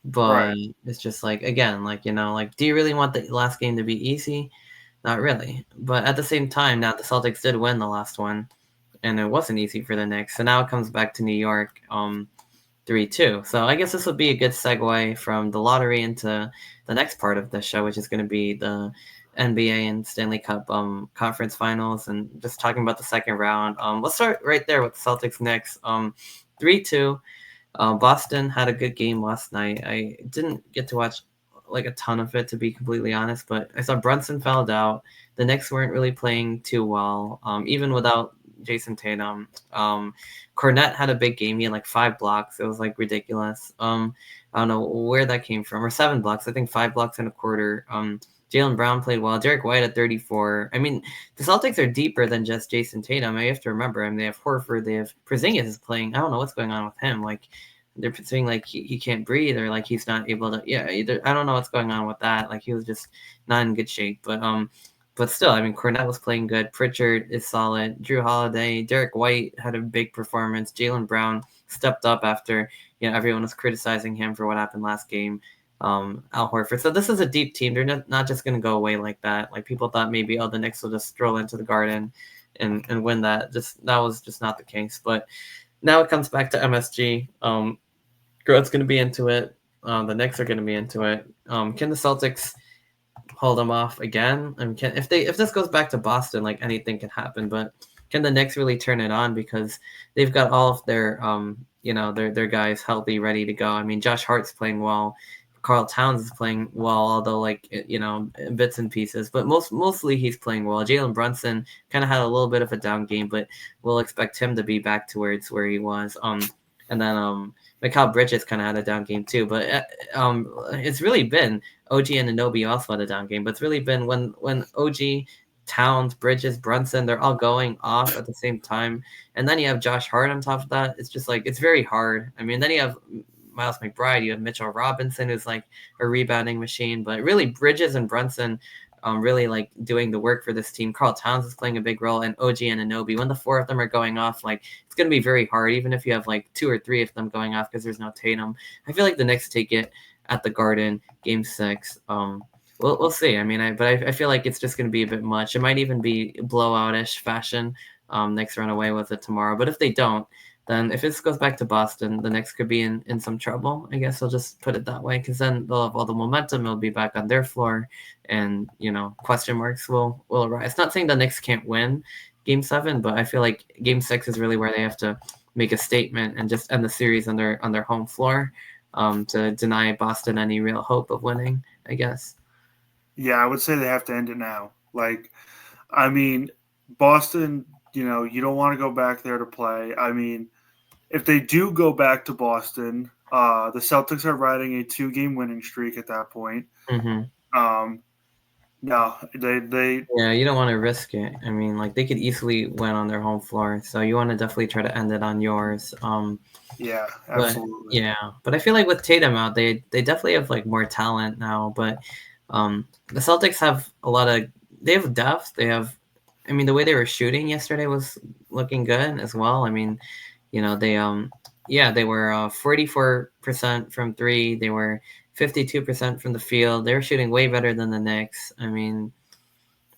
But Right. it's just again, do you really want the last game to be easy? Not really. But at the same time, now the Celtics did win the last one, and it wasn't easy for the Knicks. So now it comes back to New York, 3-2. So I guess this would be a good segue from the lottery into the next part of the show, which is going to be the NBA and Stanley Cup conference finals, and just talking about the second round. Let's start right there with Celtics Knicks. 3-2. Boston had a good game last night. I didn't get to watch a ton of it, to be completely honest, but I saw Brunson fouled out. The Knicks weren't really playing too well, even without Jayson Tatum. Cornette had a big game. He had 5 blocks. It was ridiculous. I don't know where that came from, or 7 blocks. I think 5 blocks in a quarter. Jaylen Brown played well. Derek White at 34. I mean, the Celtics are deeper than just Jayson Tatum. I have to remember. I mean, they have Horford. They have Porzingis is playing. I don't know what's going on with him. They're saying he can't breathe or he's not able to. Yeah, either I don't know what's going on with that. He was just not in good shape. But still, I mean, Cornette was playing good. Pritchard is solid. Drew Holiday, Derek White had a big performance. Jaylen Brown stepped up after everyone was criticizing him for what happened last game. Al Horford. So this is a deep team. They're not just going to go away like that. People thought maybe the Knicks will just stroll into the Garden and win that. That was just not the case. But now it comes back to MSG. Grove's going to be into it. The Knicks are going to be into it. Can the Celtics hold them off again? I mean, if this goes back to Boston, anything can happen. But can the Knicks really turn it on because they've got all of their their guys healthy, ready to go? I mean, Josh Hart's playing well. Carl Towns is playing well, although bits and pieces, but mostly he's playing well. Jalen Brunson kind of had a little bit of a down game, but we'll expect him to be back towards where he was. And then Mikal Bridges kind of had a down game too, but it's really been OG and Anunoby also had a down game, but it's really been when OG, Towns, Bridges, Brunson, they're all going off at the same time, and then you have Josh Hart on top of that. It's just it's very hard. I mean, then you have Miles McBride, you have Mitchell Robinson, who's a rebounding machine, but really Bridges and Brunson really like doing the work for this team. Karl Towns is playing a big role, and OG and Anunoby. When the four of them are going off, like it's going to be very hard, even if you have like two or three of them going off because there's no Tatum. I feel like the Knicks take it at the Garden, Game 6. We'll see. I mean, I feel like it's just going to be a bit much. It might even be blowout-ish fashion. Knicks run away with it tomorrow, but if they don't, then if this goes back to Boston, the Knicks could be in some trouble. I guess I'll just put it that way, because then they'll have all the momentum. It'll be back on their floor, and question marks will arise. Not saying the Knicks can't win Game 7, but I feel like Game 6 is really where they have to make a statement and just end the series on their home floor, to deny Boston any real hope of winning, I guess. Yeah, I would say they have to end it now. Like, I mean, Boston, you don't want to go back there to play. I mean, if they do go back to Boston, the Celtics are riding a 2-game winning streak at that point. Mm-hmm. No, they Yeah, you don't want to risk it. I mean, like they could easily win on their home floor, so you want to definitely try to end it on yours. Yeah, But absolutely. but I feel like with Tatum out, they definitely have like more talent now. But the Celtics have they have depth. They have, I mean, the way they were shooting yesterday was looking good as well. I mean, they were 44% from three. They were 52% from the field. They were shooting way better than the Knicks. I mean,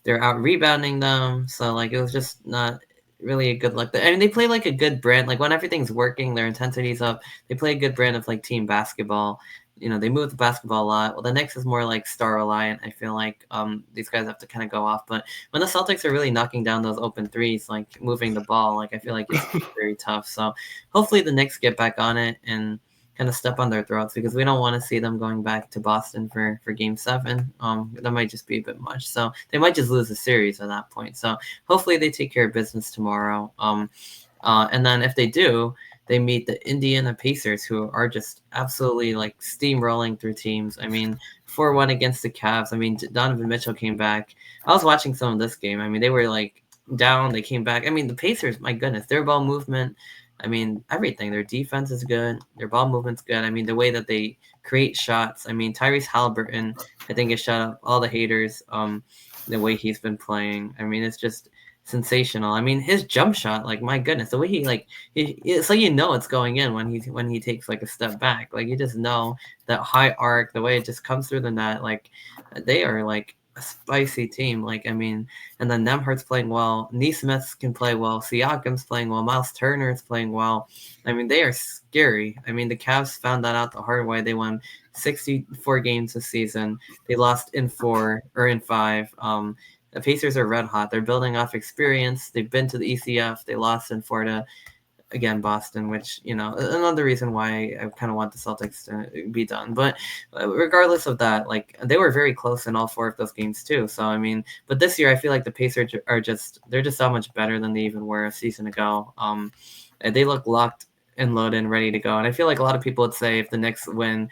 they're out rebounding them, so like it was just not really a good look. I mean, they play like a good brand. Like when everything's working, their intensity's up. They play a good brand of like team basketball. They move the basketball a lot. Well, the Knicks is more like star reliant. I feel like these guys have to kind of go off. But when the Celtics are really knocking down those open threes, like moving the ball, like I feel like it's very tough. So hopefully the Knicks get back on it and kind of step on their throats, because we don't want to see them going back to Boston for Game 7. That might just be a bit much. So they might just lose the series at that point. So hopefully they take care of business tomorrow. And then if they do, they meet the Indiana Pacers, who are just absolutely like steamrolling through teams. I mean, 4-1 against the Cavs. I mean, Donovan Mitchell came back. I was watching some of this game. I mean, they were like down, they came back. I mean, the Pacers, my goodness, their ball movement, I mean, everything. Their defense is good. Their ball movement's good. I mean, the way that they create shots. I mean, Tyrese Halliburton, I think, has shut up all the haters. The way he's been playing. I mean, it's just sensational. I mean, his jump shot, like my goodness, the way it's like it's going in when he takes like a step back. Like you just know that high arc, the way it just comes through the net. Like they are like a spicy team. Like I mean, and then Nemhard's playing well. Neesmith can play well. Siakam's playing well. Miles Turner's playing well. I mean, they are scary. I mean, the Cavs found that out the hard way. They won 64 games this season. They lost in 4 or in 5. The Pacers are red hot. They're building off experience. They've been to the ECF. They lost in 4 to, again, Boston, which, another reason why I kind of want the Celtics to be done. But regardless of that, like, they were very close in all 4 of those games, too. So, I mean, but this year, I feel like the Pacers they're just so much better than they even were a season ago. They look locked and loaded and ready to go. And I feel like a lot of people would say if the Knicks win,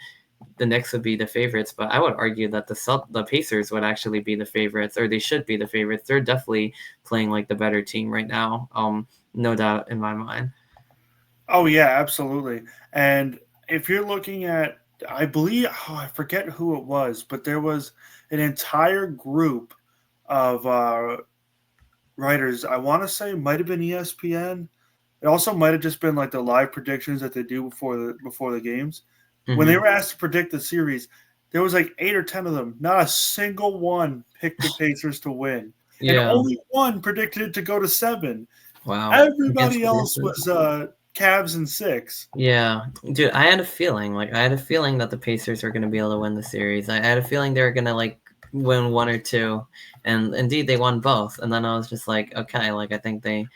the Knicks would be the favorites, but I would argue that the Pacers would actually be the favorites, or they should be the favorites. They're definitely playing like the better team right now, no doubt in my mind. Oh yeah, absolutely. And if you're looking at, I believe, I forget who it was, but there was an entire group of writers. I want to say it might have been ESPN. It also might have just been like the live predictions that they do before the games. When they were asked to predict the series, there was like 8 or 10 of them. Not a single one picked the Pacers to win, and Yeah. only one predicted it to go to 7. Wow. Everybody else was Cavs in 6. Yeah, dude, I had a feeling. Like, I had a feeling that the Pacers were going to be able to win the series. I had a feeling they were going to, like, win 1 or 2. And indeed, they won both. And then I was just like, okay, like, I think they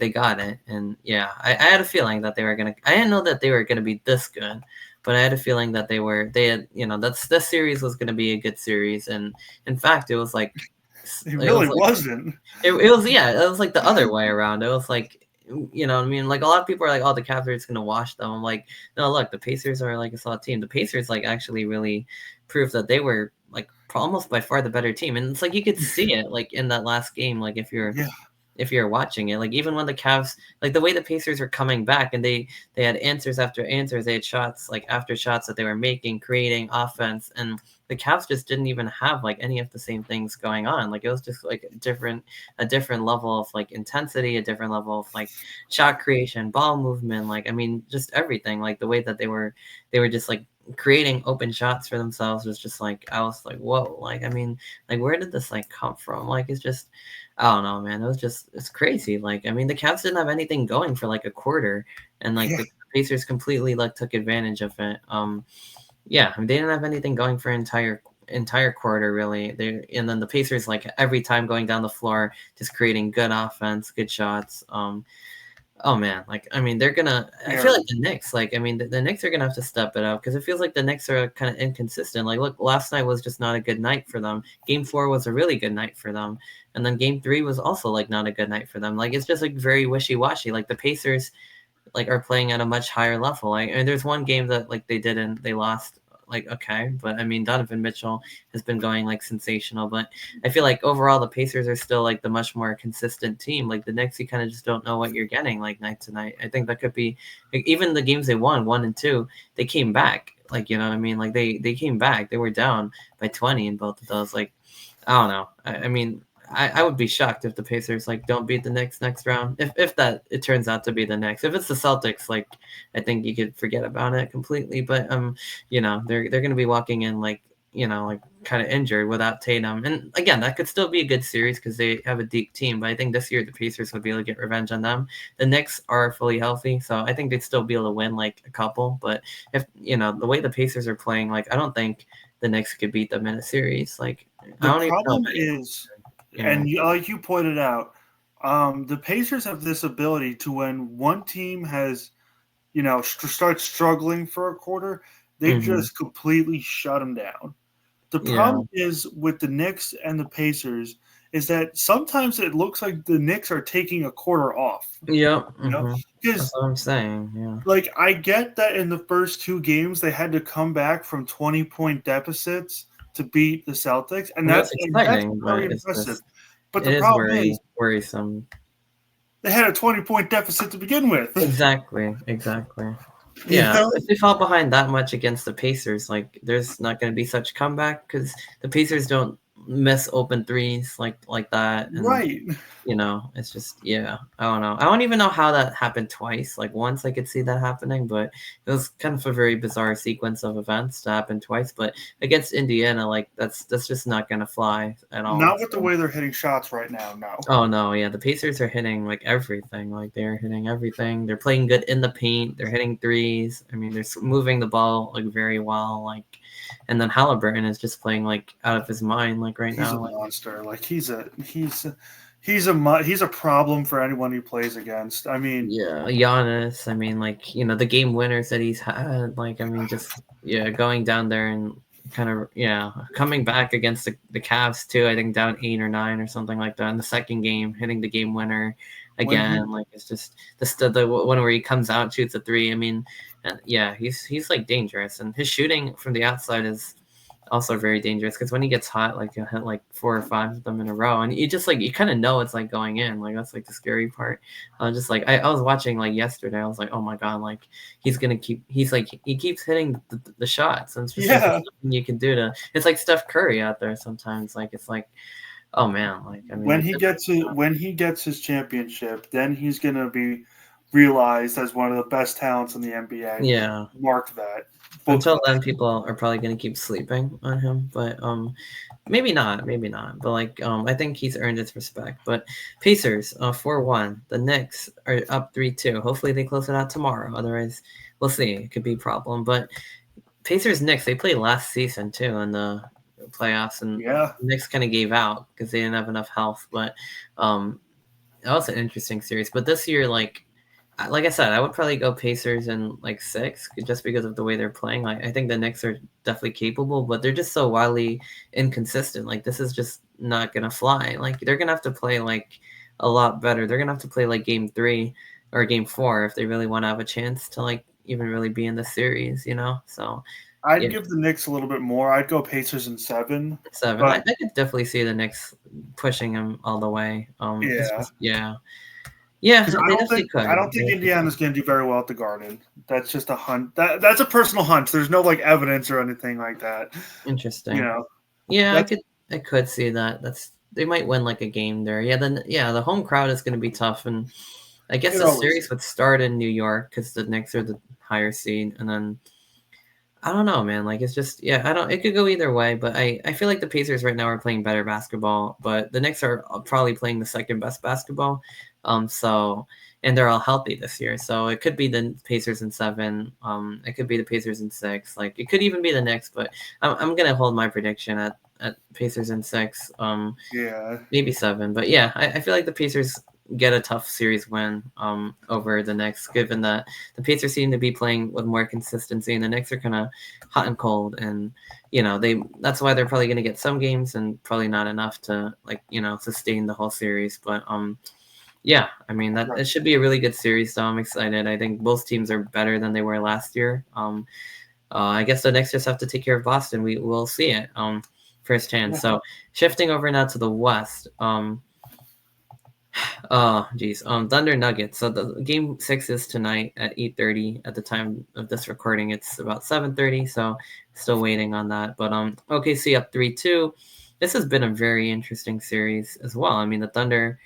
got it. And yeah, I had a feeling that they were going to, I didn't know that they were going to be this good, but I had a feeling that this series was going to be a good series. And in fact, it was like, It really wasn't. It was like the other way around. It was like, what I mean? Like a lot of people are like, oh, the Cavs are just gonna wash them. I'm like, no, look, the Pacers are like a solid team. The Pacers like actually really proved that they were like almost by far the better team. And it's like you could see it like in that last game. Like if you're if you're watching it. Like even when the Cavs, like the way the Pacers are coming back, and they had answers after answers, they had shots like after shots that they were making, creating offense, and the Cavs just didn't even have like any of the same things going on. Like it was just like a different level of like intensity, a different level of like shot creation, ball movement. Like I mean, just everything. Like the way that they were just like creating open shots for themselves was just like I was like, whoa. Like I mean, like where did this like come from? Like it's just I don't know, man. It's crazy. Like I mean, the Cavs didn't have anything going for like a quarter, and like Yeah. the Pacers completely like took advantage of it. Yeah, I mean, they didn't have anything going for entire quarter really. And then the Pacers like every time going down the floor, just creating good offense, good shots. Oh man, like I mean, they're gonna. I feel Very. like the Knicks, like I mean, the Knicks are gonna have to step it up because it feels like the Knicks are kind of inconsistent. Like, look, last night was just not a good night for them. Game 4 was a really good night for them, and then Game 3 was also like not a good night for them. Like, it's just like very wishy washy. Like the Pacers, like are playing at a much higher level. Like, and there's one game that like they lost. Like okay, but I mean Donovan Mitchell has been going like sensational, but I feel like overall the Pacers are still like the much more consistent team. Like the Knicks, you kind of just don't know what you're getting like night to night. I think that could be like, even the games they won, 1 and 2, they came back. Like you know what I mean? Like they came back. They were down by 20 in both of those. Like I don't know. I mean, I would be shocked if the Pacers like don't beat the Knicks next round. If that it turns out to be the Knicks. If it's the Celtics, like I think you could forget about it completely. But they're gonna be walking in like like kind of injured without Tatum. And again, that could still be a good series because they have a deep team. But I think this year the Pacers would be able to get revenge on them. The Knicks are fully healthy, so I think they'd still be able to win like a couple. But if the way the Pacers are playing, like I don't think the Knicks could beat them in a series. Like I The don't even know if problem anyone. is, Yeah. and like you pointed out, the Pacers have this ability to when one team has, starts struggling for a quarter, they Mhm. just completely shut them down. The Yeah. problem is with the Knicks and the Pacers is that sometimes it looks like the Knicks are taking a quarter off. Yep. You know, Mhm. That's because what I'm saying. Yeah. like I get that in the first two games they had to come back from 20-point deficits to beat the Celtics, and And that's that's exciting, very but it's impressive. just But it the is problem is worrisome. they had a 20-point deficit to begin with. Exactly. Exactly. You Yeah, know, if they fall behind that much against the Pacers, like there's not going to be such comeback because the Pacers don't miss open threes like that, and right? it's just yeah, I don't know. I don't even know how that happened twice. Like once I could see that happening, but it was kind of a very bizarre sequence of events to happen twice. But against Indiana, like that's just not going to fly at all. Not with the So. way they're hitting shots right now. No, Oh no, yeah, the Pacers are hitting like everything. Like they're hitting everything. They're playing good in the paint. They're hitting threes. I mean, they're moving the ball like very well. Like, and then Halliburton is just playing like out of his mind. Like right he's a now, like monster. Like he's a problem for anyone he plays against. I mean, yeah, Giannis. I mean, like the game winners that he's had. Like I mean, just yeah, going down there and kind of coming back against the Cavs too. I think down 8 or 9 or something like that in the second game, hitting the game winner when he again. Like it's just the one where he comes out, shoots a three. I mean, yeah, he's like dangerous, and his shooting from the outside is also very dangerous because when he gets hot, like he'll hit like 4 or 5 of them in a row, and you just like you kind of know it's like going in. Like that's like the scary part. I was just like I was watching like yesterday. I was like, oh my god, like he's gonna keep. He's like he keeps hitting the shots, and it's just like there's yeah, nothing you can do to. It's like Steph Curry out there sometimes. Like it's like oh man, like I mean when like he gets his championship, then he's gonna be realized as one of the best talents in the NBA. yeah. Mark that, book Until then, that. people are probably gonna keep sleeping on him, but maybe not, maybe not. But like I think he's earned his respect. But Pacers 4-1. The Knicks are up 3-2. Hopefully they close it out tomorrow. Otherwise, we'll see. It could be a problem. But Pacers Knicks they played last season too in the playoffs, and Yeah, Knicks kind of gave out because they didn't have enough health. But um, that was an interesting series. But this year, like I said, I would probably go Pacers in like 6 just because of the way they're playing. Like I think the Knicks are definitely capable, but they're just so wildly inconsistent. Like this is just not gonna fly. Like they're gonna have to play like a lot better. They're gonna have to play like game 3 or game 4 if they really want to have a chance to like even really be in the series. So I'd Yeah, give the Knicks a little bit more. I'd go Pacers in 7, 7. but I could definitely see the Knicks pushing him all the way. It's yeah, just yeah, because yeah, they definitely I could. don't They think definitely could. Indiana's going to do very well at the Garden. That's just a hunch. That's a personal hunch. There's no like evidence or anything like that. You Interesting. know, Yeah, that's I could see that. They might win like a game there. Yeah, then yeah, the home crowd is going to be tough, and I guess it the always series is. would start in New York because the Knicks are the higher seed, and then I don't know, man. Like it's just yeah, I don't. It could go either way, but I feel like the Pacers right now are playing better basketball, but the Knicks are probably playing the second best basketball. So and they're all healthy this year, so it could be the Pacers in 7. It could be the Pacers in 6. Like it could even be the Knicks, but I'm gonna hold my prediction at Pacers in 6. Yeah, Maybe 7, but yeah, I feel like the Pacers get a tough series win over the Knicks, given that the Pacers seem to be playing with more consistency, and the Knicks are kind of hot and cold, and that's why they're probably going to get some games and probably not enough to sustain the whole series. But yeah, I mean that right. it should be a really good series. So I'm excited. I think both teams are better than they were last year. I guess the Knicks just have to take care of Boston. We will see it firsthand. Yeah. So shifting over now to the West. Oh, geez. Thunder Nuggets. So the game 6 is tonight at 8:30. At the time of this recording, it's about 7:30. So still waiting on that. But OKC up 3-2. This has been a very interesting series as well. I mean, the Thunder.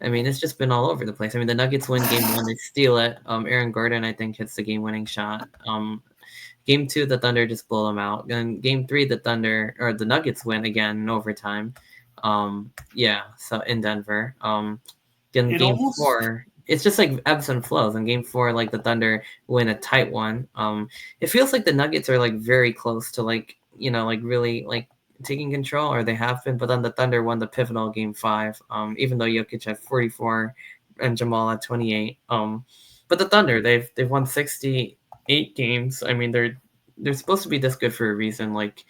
I mean, it's just been all over the place. I mean, the Nuggets win game 1, they steal it. Aaron Gordon, I think, hits the game-winning shot. Game 2, the Thunder just blow them out. Then game 3, the Nuggets win again in overtime. Yeah, so in Denver. In It game almost 4, it's just like ebbs and flows. In game 4, like the Thunder win a tight one. It feels like the Nuggets are like very close to like really like taking control, or they have been. But then the Thunder won the pivotal game 5. Even though Jokic had 44 and Jamal had 28. But the Thunder, they've won 68 games. I mean, they're supposed to be this good for a reason. Like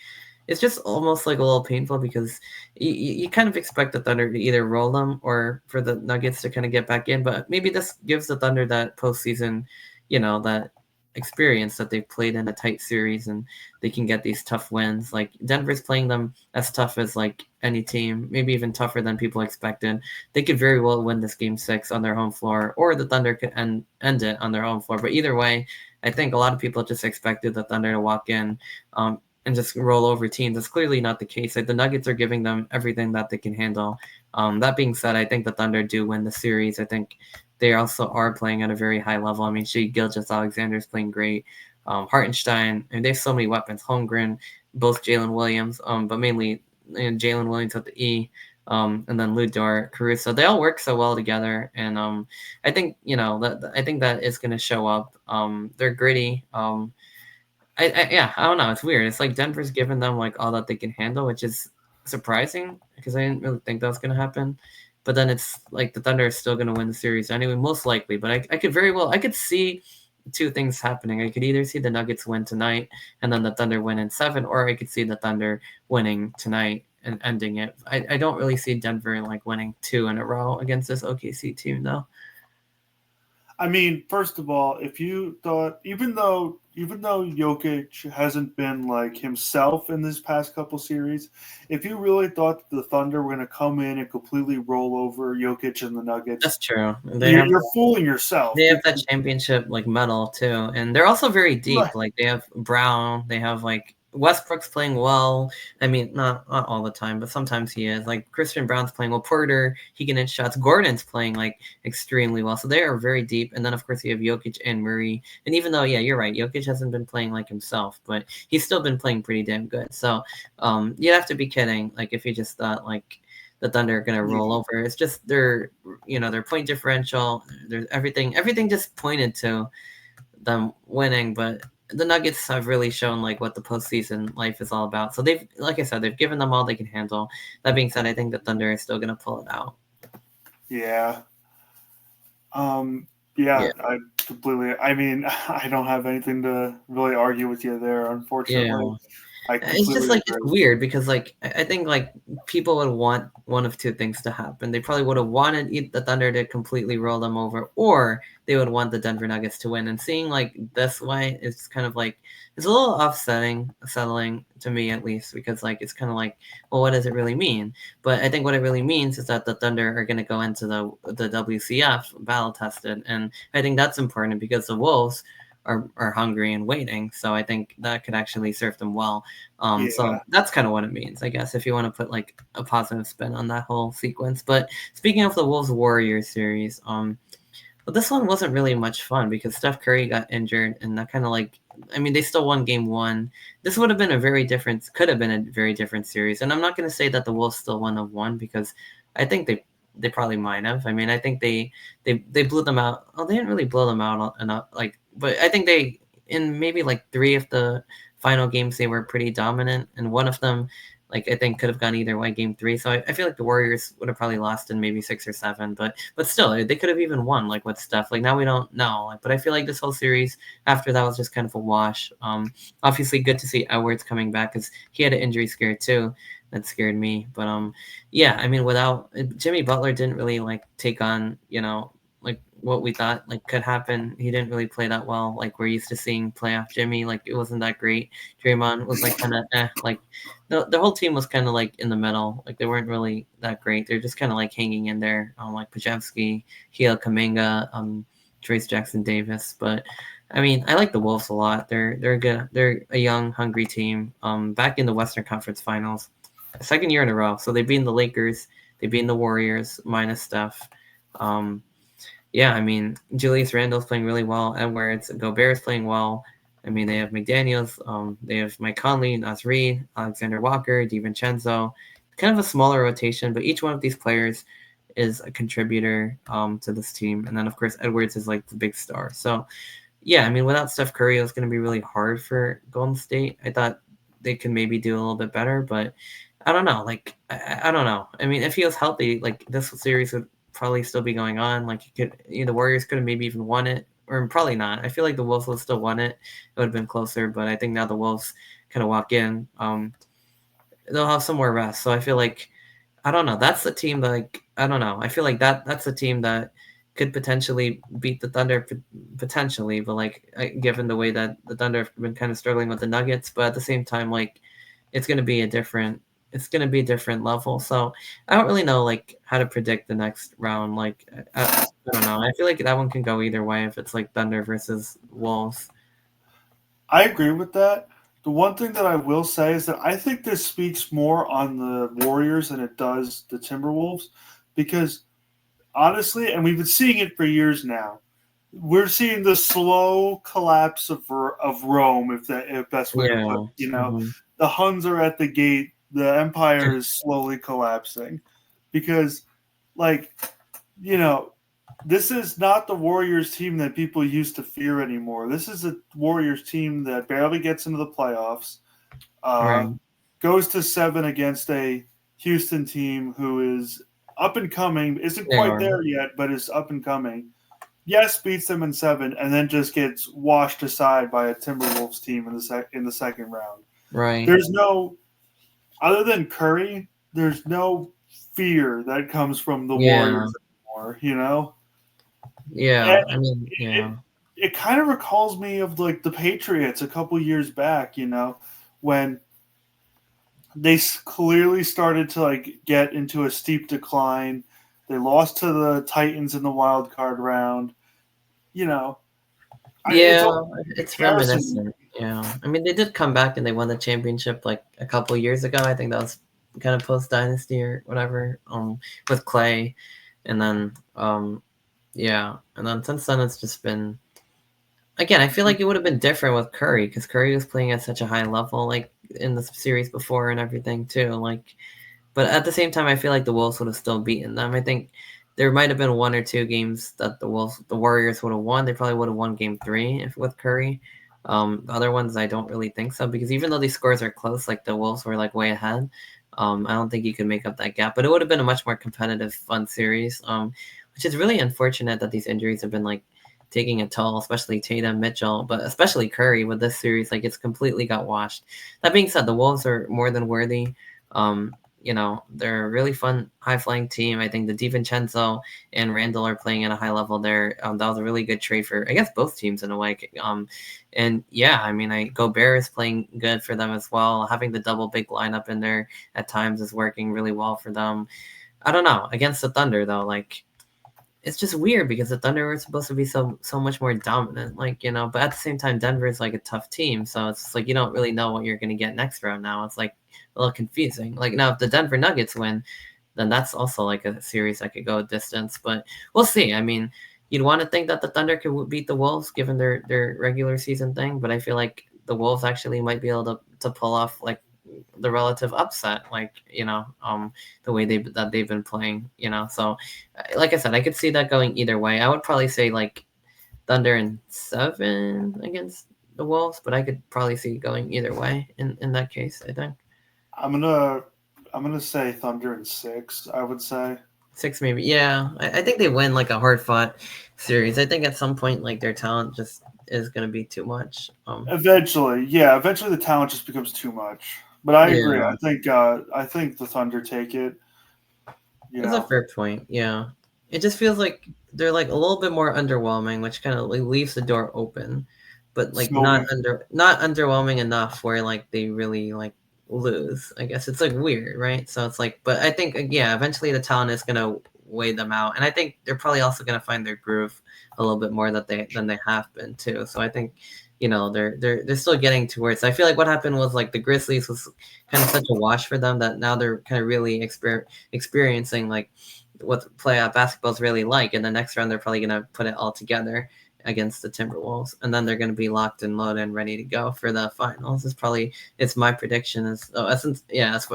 it's just almost like a little painful because you kind of expect the Thunder to either roll them or for the Nuggets to kind of get back in. But maybe this gives the Thunder that postseason, that experience that they've played in a tight series and they can get these tough wins. Like Denver's playing them as tough as like any team, maybe even tougher than people expected. They could very well win this game 6 on their home floor, or the Thunder could end it on their home floor. But either way, I think a lot of people just expected the Thunder to walk in and just roll over teams. That's clearly not the case. Like the Nuggets are giving them everything that they can handle. That being said, I think the Thunder do win the series. I think they also are playing at a very high level. I mean, Shea Gilgeous-Alexander is playing great. Hartenstein, and they have so many weapons. Holmgren, both Jalen Williams, but mainly Jalen Williams at the E. And then Lou Dort, Caruso, they all work so well together, and I think I think that is going to show up. They're gritty. Yeah, I don't know. It's weird. It's like Denver's given them like all that they can handle, which is surprising because I didn't really think that was going to happen. But then it's like the Thunder is still going to win the series anyway, most likely. But I could very well, I could see two things happening. I could either see the Nuggets win tonight and then the Thunder win in 7, or I could see the Thunder winning tonight and ending it. I don't really see Denver like winning 2 in a row against this OKC team though. I mean, first of all, if you thought, even though Jokic hasn't been like himself in this past couple series, if you really thought the Thunder were going to come in and completely roll over Jokic and the That's Nuggets, true. you're fooling yourself. They have that Because, championship like medal too, and they're also very deep. right, Like they have Brown, they have like Westbrook's playing well. I mean, not all the time, but sometimes he is. Like Christian Brown's playing well. Porter, he can hit shots. Gordon's playing like extremely well. So they are very deep. And then of course you have Jokic and Murray. And even though, yeah, you're right, Jokic hasn't been playing like himself, but he's still been playing pretty damn good. So you'd have to be kidding, like if you just thought like the Thunder are gonna roll yeah. over. It's just their point differential, there's everything just pointed to them winning, but the Nuggets have really shown like what the postseason life is all about. So they've, like I said, they've given them all they can handle. That being said, I think the Thunder is still gonna pull it out. Yeah. Yeah, Yeah, I completely. I mean, I don't have anything to really argue with you there, yeah. unfortunately. I It's just completely like it's agree. weird because like I think like people would want one of two things to happen. They probably would have wanted the Thunder to completely roll them over, or they would want the Denver Nuggets to win. And seeing like this way, it's kind of like it's a little settling to me at least, because like it's kind of like, well, what does it really mean? But I think what it really means is that the Thunder are going to go into the WCF battle tested, and I think that's important because the Wolves are hungry and waiting. So I think that could actually serve them well. So Yeah. that's kind of what it means, I guess, if you want to put like a positive spin on that whole sequence. But speaking of the Wolves Warriors series, but this one wasn't really much fun because Steph Curry got injured, and that kind of like, I mean, they still won game one. This would have been could have been a very different series. And I'm not going to say that the Wolves still wouldn't have won because I think they probably might have. I mean, I think they blew them out. Oh, they didn't really blow them out enough, like, but I think they in maybe like three of the final games they were pretty dominant, and one of them like I think could have gone either way game three. So I feel like the Warriors would have probably lost in maybe 6 or 7, but still they could have even won like with Steph. Like now we don't know. Like, but I feel like this whole series after that was just kind of a wash. Obviously good to see Edwards coming back because he had an injury scare too. That scared me. But yeah, I mean without Jimmy Butler didn't really like take on, like what we thought like could happen. He didn't really play that well. Like we're used to seeing playoff Jimmy. Like it wasn't that great. Draymond was like kind of like the whole team was kind of like in the middle. Like they weren't really that great. They're just kind of like hanging in there. Like Pajewski, Hila Kaminga, Trace Jackson Davis. But I mean, I like the Wolves a lot. They're good. They're a young, hungry team. Back in the Western Conference Finals, second year in a row. So they beat the Lakers. They beat the Warriors minus Steph. Um, yeah, I mean, Julius Randle's playing really well. Edwards, Gobert's playing well. I mean, they have McDaniels, they have Mike Conley, Naz Reid, Alexander Walker, DiVincenzo. Kind of a smaller rotation, but each one of these players is a contributor to this team. And then, of course, Edwards is like the big star. So, yeah, I mean, without Steph Curry, it was going to be really hard for Golden State. I thought they could maybe do a little bit better, but I don't know. Like, I don't know. I mean, if he was healthy, like this series would probably still be going on. Like, the Warriors could have maybe even won it, or probably not. I feel like the Wolves would still won it. It would have been closer, but I think now the Wolves kind of walk in. They'll have some more rest, so I feel like I don't know. That's the team that, like, I don't know. I feel like that's a team that could potentially beat the Thunder potentially, but like given the way that the Thunder have been kind of struggling with the Nuggets, but at the same time, like it's going to be a different level. So I don't really know like how to predict the next round. Like I don't know. I feel like that one can go either way if it's like Thunder versus Wolves. I agree with that. The one thing that I will say is that I think this speaks more on the Warriors than it does the Timberwolves because honestly, and we've been seeing it for years now, we're seeing the slow collapse of Rome, if best way to put Yeah. it. You know, Hmm. the Huns are at the gate, the empire is slowly collapsing because, like, you know, this is not the Warriors team that people used to fear anymore. This is a Warriors team that barely gets into the playoffs, uh, Right. goes to 7 against a Houston team who is up and coming, isn't They quite are. there yet, but is up and coming. Yes, beats them in 7, and then just gets washed aside by a Timberwolves team in the second round. Right. There's no, other than Curry, there's no fear that comes from the Yeah. Warriors anymore. You know, and Yeah. I mean, it yeah. it kind of recalls me of like the Patriots a couple years back. You know, when they clearly started to like get into a steep decline. They lost to the Titans in the wild card round. You know, it's Yeah, all it's comparison. reminiscent. Yeah, I mean they did come back and they won the championship like a couple years ago. I think that was kind of post dynasty or whatever. With Clay, and then yeah, and then since then it's just been again. I feel like it would have been different with Curry because Curry was playing at such a high level, like in the series before and everything too. Like, but at the same time, I feel like the Wolves would have still beaten them. I think there might have been one or two games that the Warriors would have won. They probably would have won game three if with Curry. The other ones, I don't really think so because even though these scores are close, like the Wolves were like way ahead. I don't think you could make up that gap, but it would have been a much more competitive, fun series. Which is really unfortunate that these injuries have been like taking a toll, especially Tatum, Mitchell, but especially Curry with this series. Like, it's completely got washed. That being said, the Wolves are more than worthy. They're a really fun, high-flying team. I think the DiVincenzo and Randall are playing at a high level there. That was a really good trade for, I guess, both teams in a way. And yeah, I mean, Gobert is playing good for them as well. Having the double big lineup in there at times is working really well for them. I don't know. Against the Thunder, though, like, it's just weird because the Thunder were supposed to be so much more dominant, but at the same time, Denver is like a tough team, so it's just like you don't really know what you're going to get next round now. It's like a little confusing. Like, now, if the Denver Nuggets win, then that's also like a series that could go a distance, but we'll see. I mean, you'd want to think that the Thunder could beat the Wolves given their regular season thing, but I feel like the Wolves actually might be able to pull off like the relative upset, the way they've been playing, So, like I said, I could see that going either way. I would probably say like Thunder in 7 against the Wolves, but I could probably see it going either way in that case. I think I'm gonna say Thunder in 6. I would say 6 maybe. Yeah, I think they win like a hard fought series. I think at some point like their talent just is going to be too much. eventually, yeah, eventually the talent just becomes too much. But I agree. Yeah, I think the Thunder take it. You that's a know, fair point. Yeah, it just feels like they're like a little bit more underwhelming, which kind of like leaves the door open, but like so not underwhelming enough where like they really like lose. I guess it's like weird, right? So it's like, but I think yeah, eventually the talent is gonna weigh them out, and I think they're probably also gonna find their groove a little bit more than they have been too. So I think they're still getting towards. I feel like what happened was like the Grizzlies was kind of such a wash for them that now they're kind of really experiencing like what playoff basketball is really like. And the next round, they're probably going to put it all together against the Timberwolves, and then they're going to be locked and loaded and ready to go for the finals. It's my prediction. As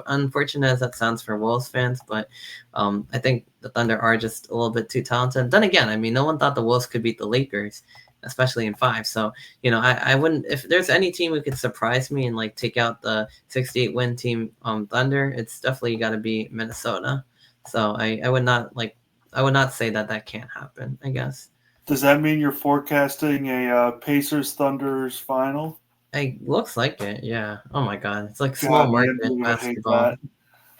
unfortunate as that sounds for Wolves fans, but I think the Thunder are just a little bit too talented. Then again, I mean, no one thought the Wolves could beat the Lakers, especially in 5. So I wouldn't, if there's any team who could surprise me and like take out the 68 win team Thunder, it's definitely got to be Minnesota. So I would not say that can't happen, I guess. does that mean you're forecasting a Pacers Thunders final? Looks like it, yeah. Oh my god, it's like small God, the market NBA would hate basketball, that.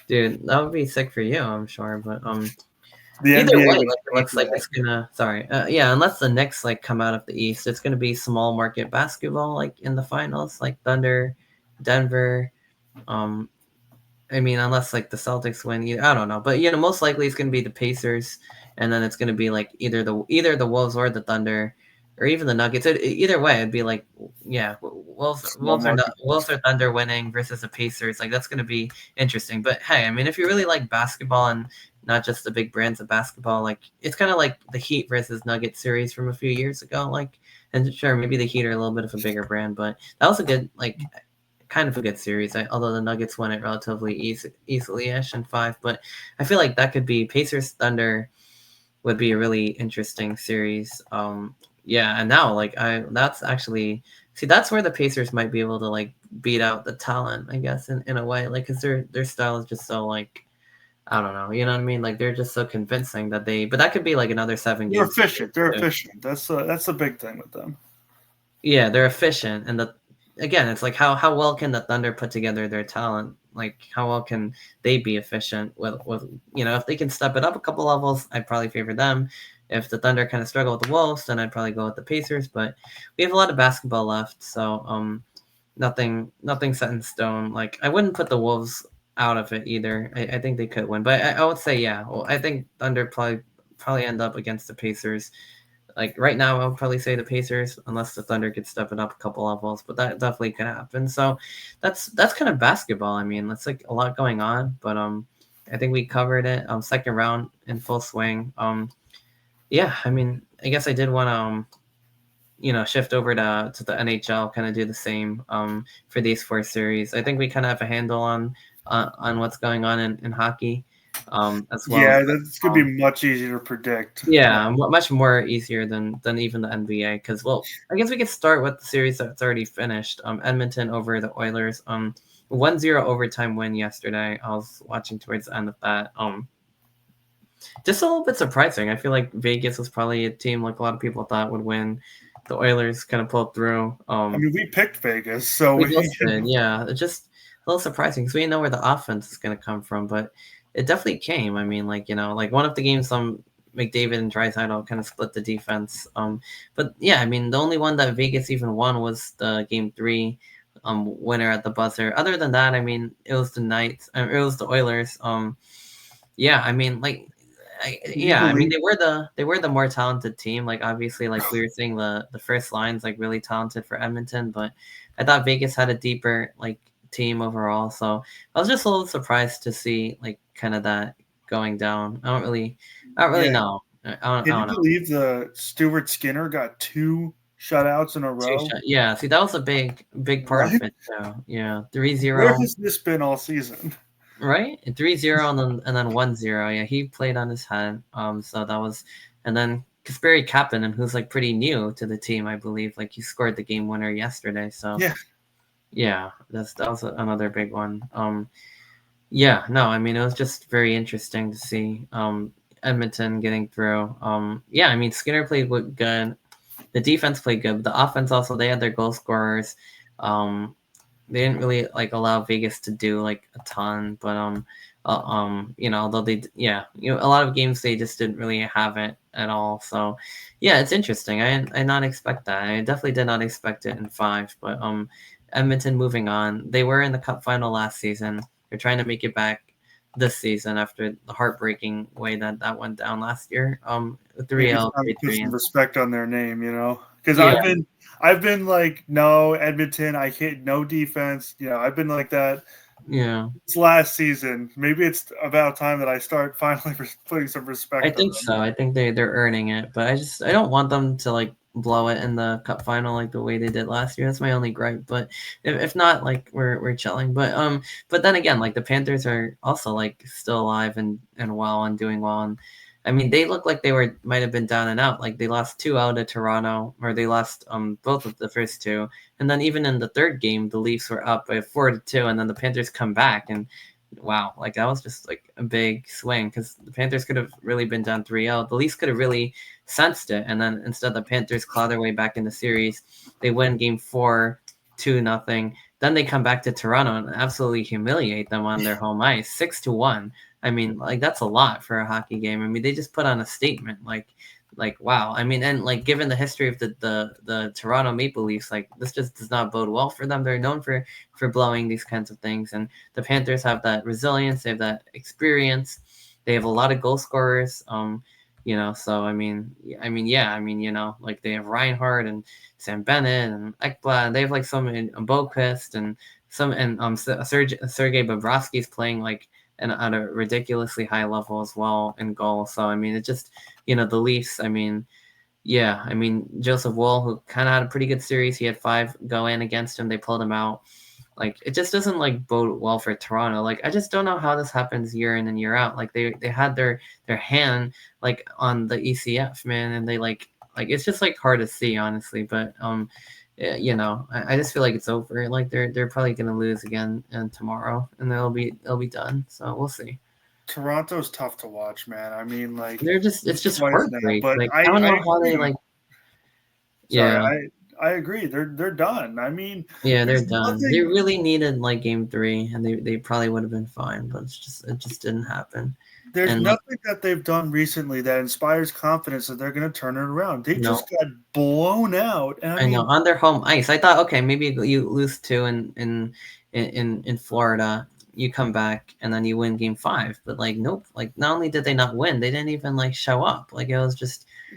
dude. That would be sick for you, I'm sure. But The either NBA way, would like it hate looks like that. it's gonna. Sorry, yeah. Unless the Knicks like come out of the East, it's gonna be small market basketball, like in the finals, like Thunder, Denver. Um, I mean, unless like the Celtics win, I don't know, but most likely it's going to be the Pacers, and then it's going to be like either the Wolves or the Thunder, or even the Nuggets. Either way, it'd be like, yeah, Small market. Wolves or Thunder winning versus the Pacers. Like that's going to be interesting. But hey, I mean, if you really like basketball and not just the big brands of basketball, like it's kind of like the Heat versus Nuggets series from a few years ago. Like, and sure, maybe the Heat are a little bit of a bigger brand, but that was a good kind of a good series. Although the Nuggets won it relatively easily-ish in 5, but I feel like that could be Pacers Thunder would be a really interesting series. Yeah, and now like that's actually that's where the Pacers might be able to like beat out the talent, I guess, in a way, like because their style is just so like I don't know, you know what I mean? Like they're just so convincing but that could be like another 7 game series They're too. efficient. That's the big thing with them. Yeah, they're efficient, and again, it's like how well can the Thunder put together their talent? Like how well can they be efficient with if they can step it up a couple levels, I'd probably favor them. If the Thunder kind of struggle with the Wolves, then I'd probably go with the Pacers. But we have a lot of basketball left, so nothing set in stone. Like I wouldn't put the Wolves out of it either. I think they could win, but I would say yeah. Well, I think Thunder probably end up against the Pacers. Like right now, I would probably say the Pacers, unless the Thunder could step it up a couple levels, but that definitely could happen. So that's kind of basketball. I mean, that's like a lot going on, but I think we covered it. Second round in full swing. Yeah, I mean, I guess I did want to shift over to the NHL, kind of do the same for these 4 series. I think we kind of have a handle on what's going on in hockey as well as Yeah, that's gonna be basketball. much easier to predict. Yeah, much more easier than even the NBA. Because well, I guess we could start with the series that's already finished. Edmonton over the Oilers. 1-0 overtime win yesterday. I was watching towards the end of that. just a little bit surprising. I feel like Vegas was probably a team like a lot of people thought would win. The Oilers kind of pulled through. I mean, we picked Vegas, so We we, both did, yeah. It's just a little surprising because we know where the offense is going to come from, but it definitely came. I mean, like like one of the games, McDavid and Draisaitl kind of split the defense. But yeah, I mean, the only one that Vegas even won was the game three, winner at the buzzer. Other than that, I mean, it was the Knights. It was the Oilers. Yeah, I mean, like, can you I mean, believe? they were the more talented team. Like, obviously, like we were saying, the first line's like really talented for Edmonton, but I thought Vegas had a deeper like team overall. So I was just a little surprised to see like kind of that going down. I don't really Yeah, know. I can you don't know. believe the Stuart Skinner got 2 shutouts in a row? Yeah, see, that was a big part of What? it too. Yeah, Where 3-0. has this been all season? Right? 3-0 and then 1-0. Yeah, he played on his head. So that was, and then Kasperi Kapanen, who's like pretty new to the team, I believe. Like he scored the game winner yesterday. So Yeah, yeah, that was another big one. Yeah, no, I mean it was just very interesting to see Edmonton getting through. Yeah, I mean Skinner played good. The defense played good, but the offense also, they had their goal scorers. Um, they didn't really like allow Vegas to do like a ton, but although a lot of games they just didn't really have it at all. So yeah, it's interesting. I did not expect that. I definitely did not expect it in five, but Edmonton moving on. They were in the Cup final last season. They're trying to make it back this season after the heartbreaking way that went down last year. Three maybe it's L, time to three put three, some and respect on their name, you know? Because yeah, I've been like, no, Edmonton, I can't, no defense. I've been like that. yeah. It's last season. Maybe it's about time that I start finally putting some I respect on think them. so. I think they're earning it, but I don't want them to like blow it in the cup final like the way they did last year. That's my only gripe. But if not, like we're chilling. But then again, like the Panthers are also like still alive and well and doing well. And I mean, they look like they might have been down and out. Like they lost 2 out to Toronto, or they lost both of the first two, and then even in the third game, the Leafs were up by 4-2, and then the Panthers come back and wow, like that was just like a big swing because the Panthers could have really been down 3-0. The Leafs could have really sensed it, and then instead the Panthers claw their way back in the series. They win game four, 2-0. Then they come back to Toronto and absolutely humiliate them on their home ice, 6-1. I mean, like that's a lot for a hockey game. I mean, they just put on a statement, like wow. I mean, and like given the history of the Toronto Maple Leafs, like this just does not bode well for them. They're known for blowing these kinds of things, and the Panthers have that resilience, they have that experience, they have a lot of goal scorers. So like they have Reinhardt and Sam Bennett and Ekblad. They have like some in Boquist and some and Sergei Bobrovsky's playing like at a ridiculously high level as well in goal. So I mean, it just the Leafs. I mean, yeah, I mean Joseph Woll, who kind of had a pretty good series. He had 5 go in against him. They pulled him out. Like it just doesn't like bode well for Toronto. Like I just don't know how this happens year in and year out. Like they had their hand like on the ECF, man, and they like it's just like hard to see honestly. But I just feel like it's over. Like they're probably gonna lose again and tomorrow, and they'll be done. So we'll see. Toronto's tough to watch, man. I mean, like It's just twice now, heartbreak. but Like I I don't I know how they agree. like. Sorry, Yeah, I agree. They're done. I mean, yeah, they're there's done. They nothing really needed like game three, and they probably would have been fine, but it just didn't happen. there's And like nothing that they've done recently that inspires confidence that they're going to turn it around. They no, just got blown out, and I I know mean, on their home ice. I thought, okay, maybe you lose two in Florida, you come back and then you win game five. But like, nope. Like, not only did they not win, they didn't even like show up. Like, it was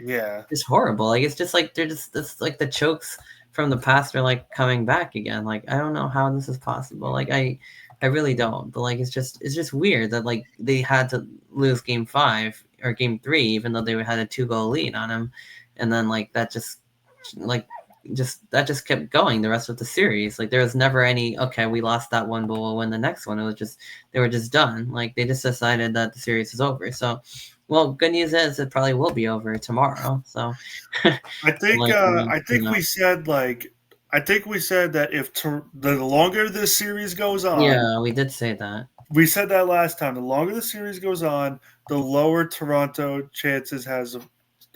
yeah, just horrible. Like, it's just like they're just it's like the chokes from the past are like coming back again. Like, I don't know how this is possible. Like, I really don't. But like, it's just weird that like they had to lose game five or game three, even though they had a 2-goal lead on them, and then like that like just kept going the rest of the series. Like there was never any okay, we lost that one, but we'll win the next one. It was just they were just done. Like they just decided that the series is over. So, well, good news is it probably will be over tomorrow. So, like I think we said I think we said that if the longer this series goes on, yeah, we did say that. we said that last time. The longer the series goes on, the lower Toronto chances has of.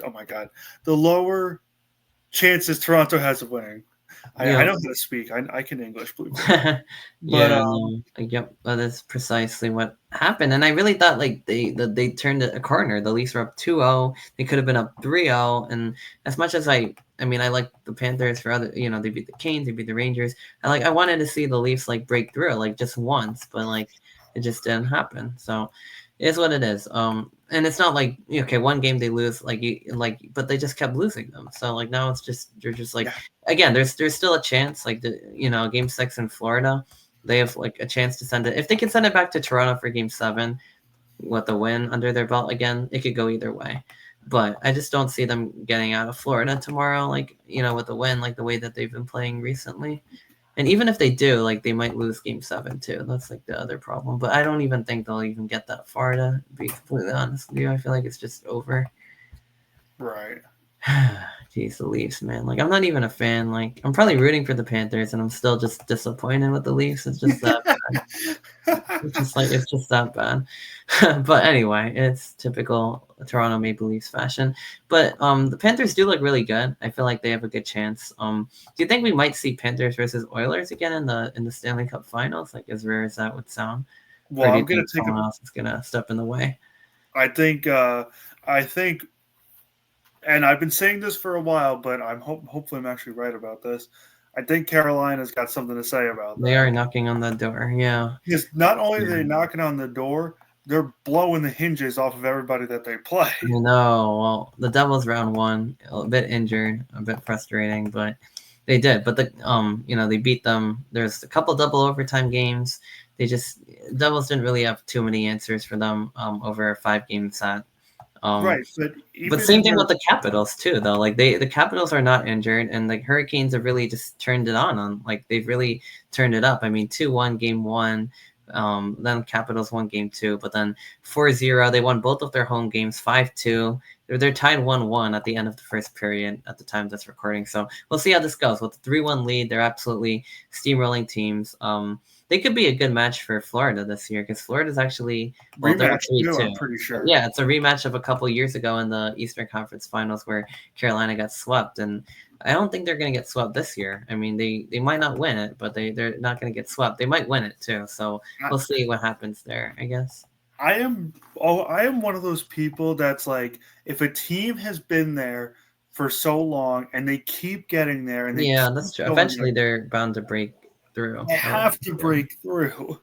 Oh my god, the lower chances Toronto has of winning. I Yeah. know how to speak. I can English, believe it or not. But Yeah, no, yep, that is precisely what happened. And I really thought like they turned a corner. The Leafs were up 2-0. They could have been up 3-0. And as much as I mean, I like the Panthers for other, they beat the Canes, they beat the Rangers. I wanted to see the Leafs like break through like just once, but like it just didn't happen. So it is what it is. And it's not like okay, one game they lose but they just kept losing them. So like now it's just you're just like yeah, again, there's still a chance like game 6 in Florida, they have like a chance to send it. If they can send it back to Toronto for game 7 with a win under their belt again, it could go either way. But I just don't see them getting out of Florida tomorrow, like, with a win, like the way that they've been playing recently. And even if they do, like, they might lose game 7 too. That's like the other problem. But I don't even think they'll even get that far, to be completely honest with you. I feel like it's just over. right. Jeez, the Leafs, man. Like, I'm not even a fan. Like, I'm probably rooting for the Panthers, and I'm still just disappointed with the Leafs. It's just that it's just that bad. But anyway, it's typical Toronto Maple Leafs fashion. But the Panthers do look really good. I feel like they have a good chance. Do you think we might see Panthers versus Oilers again in the Stanley Cup Finals? Like as rare as that would sound, or Well, do I'm you gonna think take a. someone else is gonna step in the way? I think. I think, and I've been saying this for a while, but hopefully I'm actually right about this. I think Carolina's got something to say about They that. are knocking on the door. Yeah. Because not only are Yeah. they knocking on the door, they're blowing the hinges off of everybody that they play. No, well, the Devils round 1, a bit injured, a bit frustrating, but they did. But they beat them. There's a couple double overtime games. They just Devils didn't really have too many answers for them over a 5-game set. Um, Right, but but even same in thing their with the Capitals too, though. Like the Capitals are not injured, and the Hurricanes have really just turned it on. Like they've really turned it up. I mean, 2-1 game 1. Then Capitals won game 2, but then 4-0. They won both of their home games 5-2. They're tied 1-1 at the end of the first period at the time that's recording. So we'll see how this goes. With the 3-1 lead, they're absolutely steamrolling teams. They could be a good match for Florida this year because Florida's actually they're up rematch too, 3-2. I'm pretty sure. Yeah, it's a rematch of a couple years ago in the Eastern Conference Finals where Carolina got swept, and I don't think they're going to get swept this year. I mean, they might not win it, but they're not going to get swept. They might win it too, so I, we'll see what happens there, I guess. I am one of those people that's like, if a team has been there for so long and they keep getting there and they Yeah, keep that's true. going there, Eventually, they're bound to break through. they have to Yeah. break through.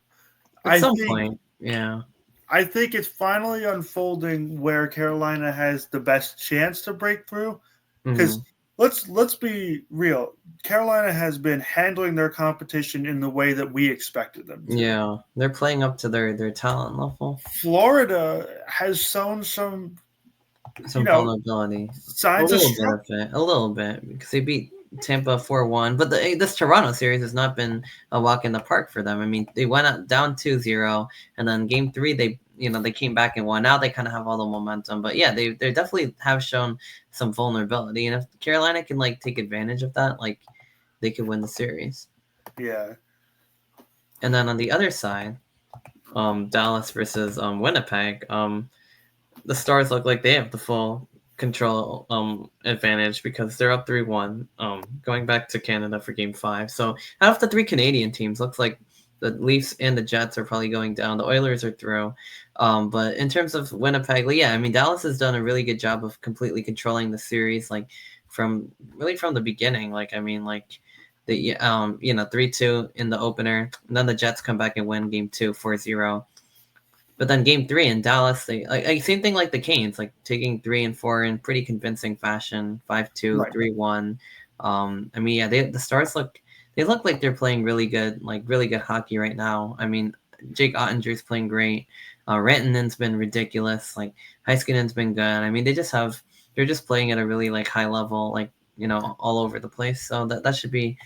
At I some think point, yeah. I think it's finally unfolding where Carolina has the best chance to break through. Because Hmm. let's be real, Carolina has been handling their competition in the way that we expected them to. Yeah, they're playing up to their talent level. Florida has shown some, Some vulnerability, a signs of little bit struggle. of it, a little bit, because they beat Tampa 4-1. But this Toronto series has not been a walk in the park for them. I mean, they went out down 2-0, and then game 3 they came back and won. Now they kind of have all the momentum. But yeah, they definitely have shown some vulnerability, and if Carolina can like take advantage of that, like they could win the series. Yeah, And then on the other side, Dallas versus Winnipeg. The Stars look like they have the full control advantage because they're up 3-1 going back to Canada for game 5. So out of the 3 Canadian teams, looks like the Leafs and the Jets are probably going down. The Oilers are through. But in terms of Winnipeg, yeah, I mean Dallas has done a really good job of completely controlling the series, like from the beginning. Like I mean, like the 3-2 in the opener, and then the Jets come back and win game 2 4-0. But then game 3 in Dallas, they like same thing like the Canes, like taking 3 and 4 in pretty convincing fashion, 5-2, right. 3-1. I mean, yeah, the Stars look like they're playing really good hockey right now. I mean, Jake Ottinger's playing great. Rantanen's been ridiculous. Like Heiskanen's been good. I mean, they're just playing at a really like high level, like all over the place. So that should be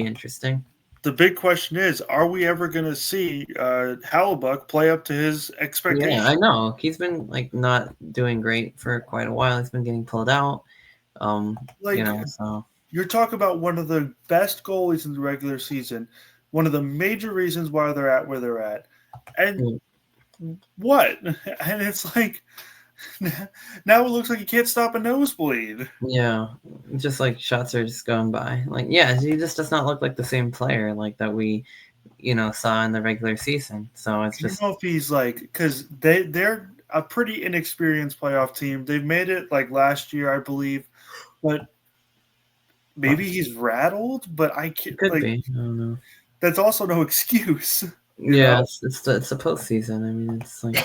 interesting. The big question is, are we ever going to see Hallebuck play up to his Yeah, I expectations? know. He's been like not doing great for quite a while. He's been getting pulled out. Like, So you're talking about one of the best goalies in the regular season, one of the major reasons why they're at where they're at. And Mm. what? And it's like now it looks like you can't stop a nosebleed. Yeah, just like shots are just going by. Like, yeah, he just does not look like the same player like that we, saw in the regular season. So it's I don't just know if he's like because they're a pretty inexperienced playoff team. They've made it like last year, I believe, but maybe he's rattled. But I it can't could like be. I don't know. that's also no excuse, you Yeah, know. it's the postseason. I mean, it's like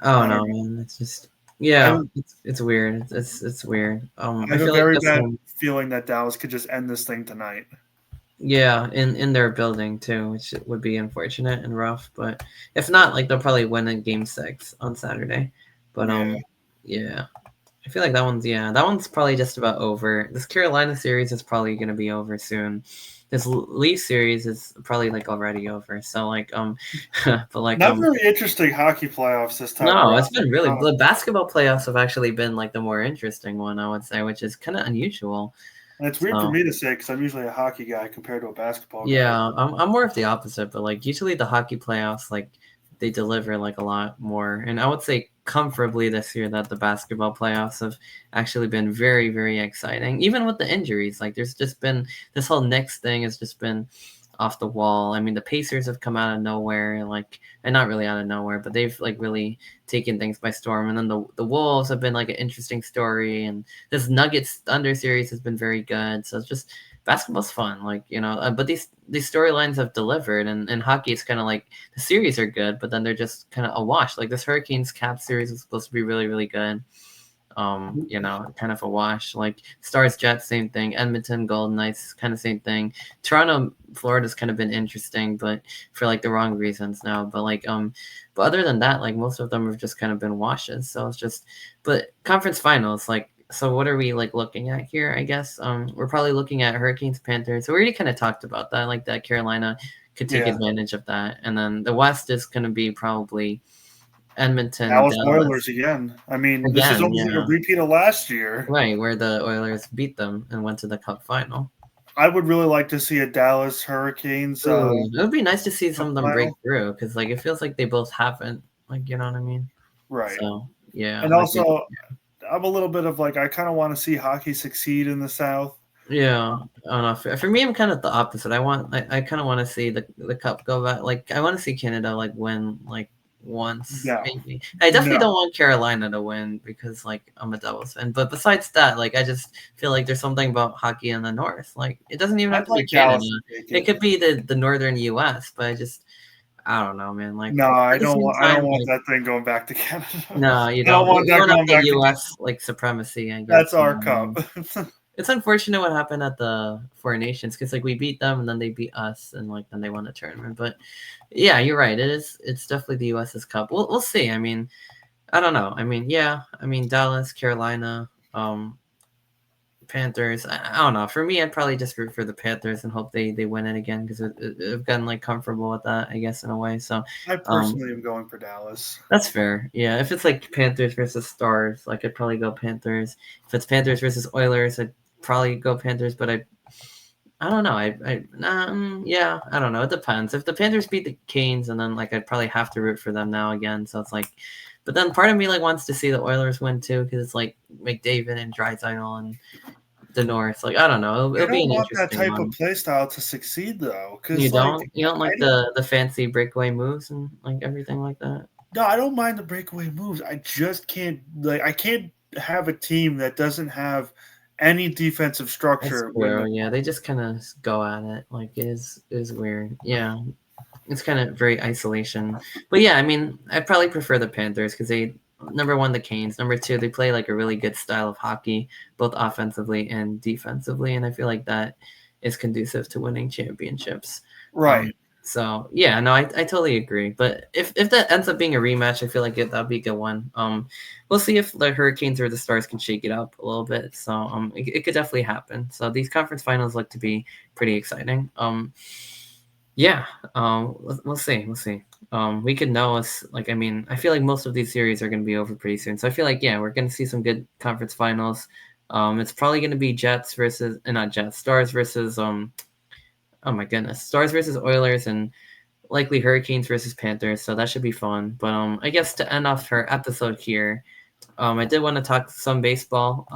I don't I don't know, know. man. It's just I yeah, have, it's weird. It's weird. I I have a feel like very this bad one. feeling that Dallas could just end this thing tonight. Yeah, in their building too, which would be unfortunate and rough. But if not, like they'll probably win in Game 6 on Saturday. But Yeah. yeah, I feel like that one's probably just about over. This Carolina series is probably gonna be over soon. This Leaf series is probably like already over. So like but like Not very interesting hockey playoffs this time no, around. it's been really the basketball playoffs have actually been like the more interesting one, I would say, which is kind of unusual. And it's weird for So me to say because I'm usually a hockey guy compared to a basketball guy. yeah, I'm more of the opposite, but like usually the hockey playoffs, like they deliver like a lot more. And I would say comfortably this year that the basketball playoffs have actually been very, very exciting. Even with the injuries, like there's just been this whole Knicks thing has just been off the wall. I mean, the Pacers have come out of nowhere, like, and not really out of nowhere, but they've like really taken things by storm. And then the Wolves have been like an interesting story, and this Nuggets Thunder series has been very good. So it's just basketball's fun, like but these storylines have delivered, and hockey is kind of like the series are good, but then they're just kind of a wash. Like this Hurricanes Cap series is supposed to be really really good, kind of a wash. Like Stars Jets, same thing. Edmonton Golden Knights, kind of same thing. Toronto Florida's kind of been interesting, but for like the wrong reasons now. But other than that, like most of them have just kind of been washes. So it's just, but conference finals, like so what are we like looking at here? I guess we're probably looking at Hurricanes Panthers. So we already kind of talked about that, like that Carolina could take Yeah. advantage of that, and then the West is going to be probably Edmonton, Dallas Oilers Dallas again. I mean, this is again. almost like a Yeah, repeat of last year. right, where the Oilers beat them and went to the Cup final. I would really like to see a Dallas Hurricanes Ooh, it would be nice to see some Cup of them break final. through because, like, it feels like they both haven't. Like, you know what I mean? Right. So yeah, And like, also, I'm a little bit of like, I kind of want to see hockey succeed in the South. yeah. I don't know. For me, I'm kind of the opposite. I kind of want to see the cup go back. Like, I want to see Canada like win like once No. maybe. I definitely don't No. want Carolina to win because like I'm a Devils fan. But besides that, like I just feel like there's something about hockey in the North. Like it doesn't even have I'd to be like Canada. Dallas to take It it. could be the northern U.S. But I don't know, man. Like No, at the same I don't time, want like that thing going back to Canada. no, you I don't don't. want You that want going the back to Canada. U.S. like supremacy, I That's guess. our cup. It's unfortunate what happened at the Four Nations because like we beat them and then they beat us and like then they won the tournament. But yeah, you're right. It is. It's definitely the U.S.'s cup. We'll see. I mean, I don't know. I mean, yeah. I mean, Dallas, Carolina, Panthers. I don't know. For me, I'd probably just root for the Panthers and hope they win it again because I've gotten like comfortable with that, I guess, in a way. So, I um, personally am going for Dallas. that's fair. Yeah, if it's like Panthers versus Stars, like I'd probably go Panthers. If it's Panthers versus Oilers, I'd probably go Panthers. But I don't know. Yeah, I don't know. It depends. If the Panthers beat the Canes, and then like I'd probably have to root for them now again. So it's like, but then part of me like wants to see the Oilers win too because it's like McDavid and Draisaitl and the North. Like I don't know. It'll, I it'll be don't an want that interesting type of one. play style to succeed though, You because like don't? You don't I like don't. the fancy breakaway moves and like everything like that? No, I don't mind the breakaway moves. I just can't like I can't have a team that doesn't have any defensive That's structure when true. Yeah, they just kind of go at it. Like it is weird. Yeah, it's kind of very isolation. But yeah, I mean, I probably prefer the Panthers because they number one the Canes, number two they play like a really good style of hockey, both offensively and defensively, and I feel like that is conducive to winning championships. right. Um, so yeah, no, I totally agree. But if that ends up being a rematch, I feel like that'd be a good one. We'll see if the Hurricanes or the Stars can shake it up a little bit. So it could definitely happen. So these conference finals look to be pretty exciting. Yeah, we'll see. We'll see. We could know us like I mean, I feel like most of these series are going to be over pretty soon. So I feel like yeah, we're going to see some good conference finals. It's probably going to be Jets versus not Jets, Stars versus oh my goodness, Stars versus Oilers and likely Hurricanes versus Panthers, so that should be fun. But I guess to end off our episode here, I did want to talk some baseball.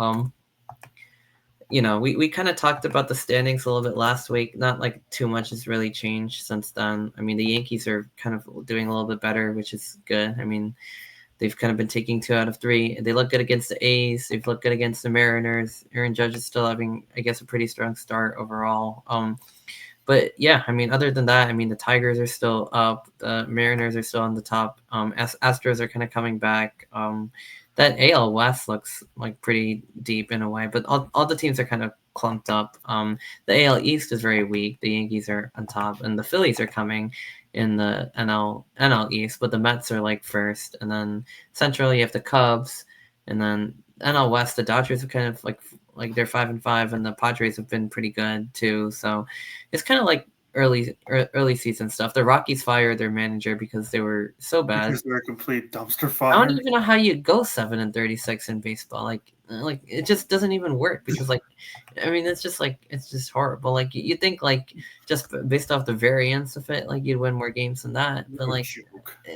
We kind of talked about the standings a little bit last week. Not like too much has really changed since then. I mean, the Yankees are kind of doing a little bit better, which is good. I mean, they've kind of been taking 2 out of 3. They look good against the A's. They've looked good against the Mariners. Aaron Judge is still having, I guess, a pretty strong start overall. But yeah, I mean, other than that, I mean, the Tigers are still up. The Mariners are still on the top. Astros are kind of coming back. That AL West looks like pretty deep in a way, but all the teams are kind of clumped up. The AL East is very weak. The Yankees are on top, and the Phillies are coming in the NL East, but the Mets are like first, and then Central you have the Cubs, and then NL West the Dodgers are kind of like they're 5-5, and the Padres have been pretty good too. So it's kind of like early season stuff. The Rockies fired their manager because they were so bad. Because they're a complete dumpster I don't fire. even know how you go 7-36 in baseball. Like it just doesn't even work because I mean it's just horrible. Like you think like just based off the variance of it, like you'd win more games than that. But like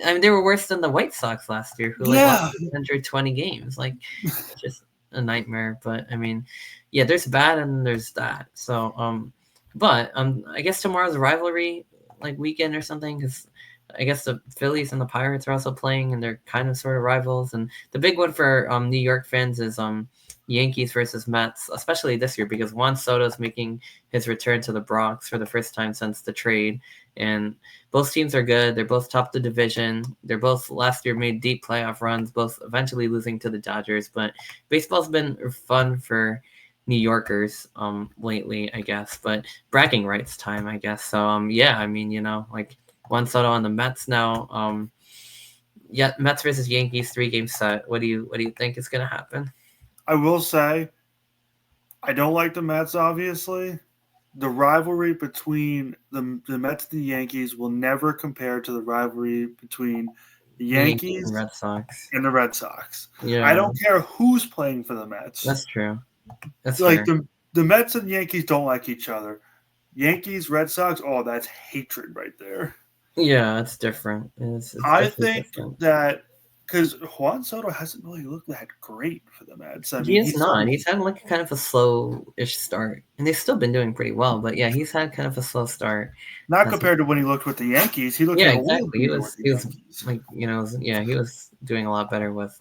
I mean they were worse than the White Sox last year, who lost 120 games. Like it's just a nightmare. But I mean, yeah, there's bad and there's that. So but I guess tomorrow's a rivalry like weekend or something because I guess the Phillies and the Pirates are also playing, and they're kind of sort of rivals. And the big one for New York fans is Yankees versus Mets, especially this year because Juan Soto is making his return to the Bronx for the first time since the trade. And both teams are good. They're both top of the division. They're both last year made deep playoff runs, both eventually losing to the Dodgers. But baseball's been fun for New Yorkers lately, I guess. But bragging rights time, I guess. So yeah, I mean, like Juan Soto on the Mets now. Yeah, Mets versus Yankees 3-game set. What do you think is gonna happen? I will say, I don't like the Mets. Obviously, the rivalry between the Mets and the Yankees will never compare to the rivalry between the Yankees and Red Sox. And the Red Sox. Yeah, I don't care who's playing for the Mets. That's true. That's like fair. the Mets and Yankees don't like each other. Yankees, Red Sox, oh, that's hatred right there. Yeah, it's different. It's I think different. that because Juan Soto hasn't really looked that great for the Mets. I mean, He is not. He's had like kind of a slow-ish start, and they've still been doing pretty well. But yeah, he's had kind of a slow start. Not compared to when he looked with the Yankees. He looked exactly. He was like he was doing a lot better with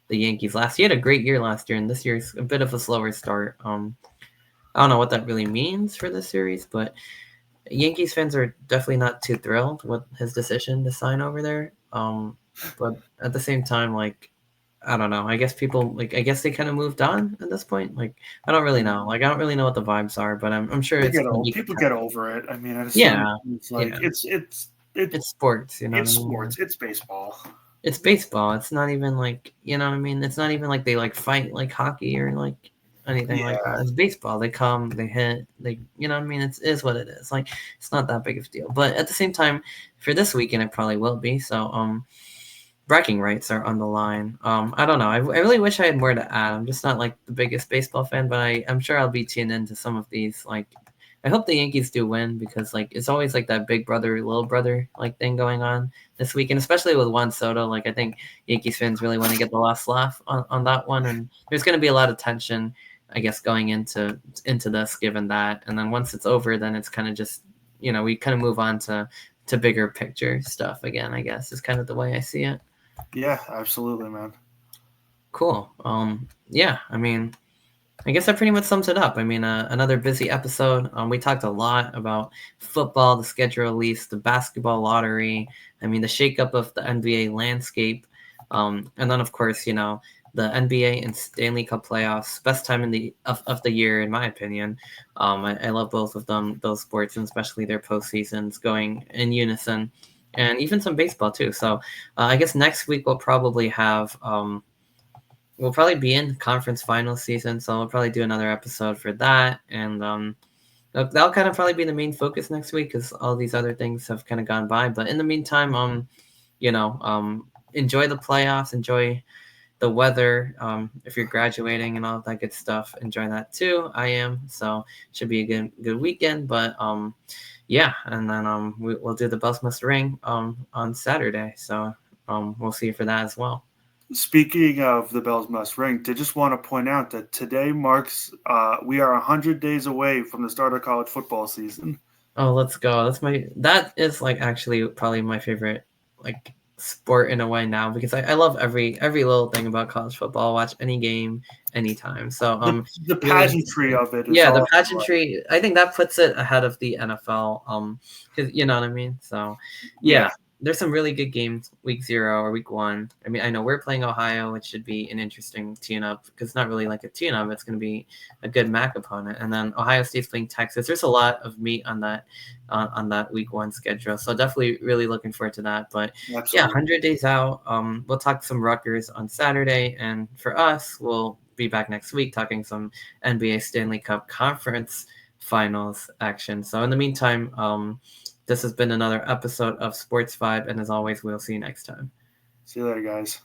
the Yankees last. He had a great year last year, and this year's a bit of a slower start. I don't know what that really means for this series, but Yankees fans are definitely not too thrilled with his decision to sign over there. But at the same time, like I don't know. I guess they kind of moved on at this point. Like I don't really know. Like I don't really know what the vibes are, but I'm sure people get over it. I mean, it's like it's sports. You know, it's sports. It's baseball. It's baseball. It's not even like what I mean. It's not even like they like fight like hockey or like anything like that. It's baseball. They come, they hit, what I mean. It is what it is. Like it's not that big of a deal. But at the same time, for this weekend, it probably will be. So bragging rights are on the line. I don't know. I really wish I had more to add. I'm just not like the biggest baseball fan, but I'm sure I'll be tuned into some of these. Like, I hope the Yankees do win because like it's always like that big brother, little brother like thing going on this weekend, especially with Juan Soto. Like I think Yankees fans really want to get the last laugh on that one, and there's going to be a lot of tension, I guess, going into this given that. And then once it's over, then it's kind of just we kind of move on to bigger picture stuff again. I guess is kind of the way I see it. Yeah, absolutely, man. Cool. Yeah, I mean, I guess that pretty much sums it up. I mean, another busy episode. We talked a lot about football, the schedule release, the basketball lottery. I mean, the shakeup of the NBA landscape, and then of course, the NBA and Stanley Cup playoffs. Best time of the year, in my opinion. I love both of them, those sports, and especially their postseasons going in unison. And even some baseball too. So I guess next week we'll probably have we'll probably be in conference final season. So we'll probably do another episode for that, and that'll kind of probably be the main focus next week because all these other things have kind of gone by. But in the meantime, enjoy the playoffs, enjoy the weather. If you're graduating and all of that good stuff, enjoy that too. I am, so should be a good weekend. But yeah, and then we'll do the Bells Must Ring on Saturday. So we'll see you for that as well. Speaking of the bells must ring, I just want to point out that today marks we are 100 days away from the start of college football season. Oh, let's go. That is like actually probably my favorite like sport in a way now because I love every little thing about college football. I'll watch any game anytime. So The really pageantry of it is yeah, the all. pageantry, I think that puts it ahead of the NFL. Cuz you know what I mean? So yeah, Yeah, there's some really good games week 0 or week 1. I mean, I know we're playing Ohio, which should be an interesting tune-up because it's not really like a tune-up, it's going to be a good MAC opponent. And then Ohio State's playing Texas. There's a lot of meat on that week 1 schedule. So definitely really looking forward to that. But yeah, absolutely. 100 days out. We'll talk some Rutgers on Saturday, and for us, we'll be back next week talking some NBA Stanley Cup Conference Finals action. So in the meantime, this has been another episode of Sports Vibe, and as always, we'll see you next time. See you later, guys.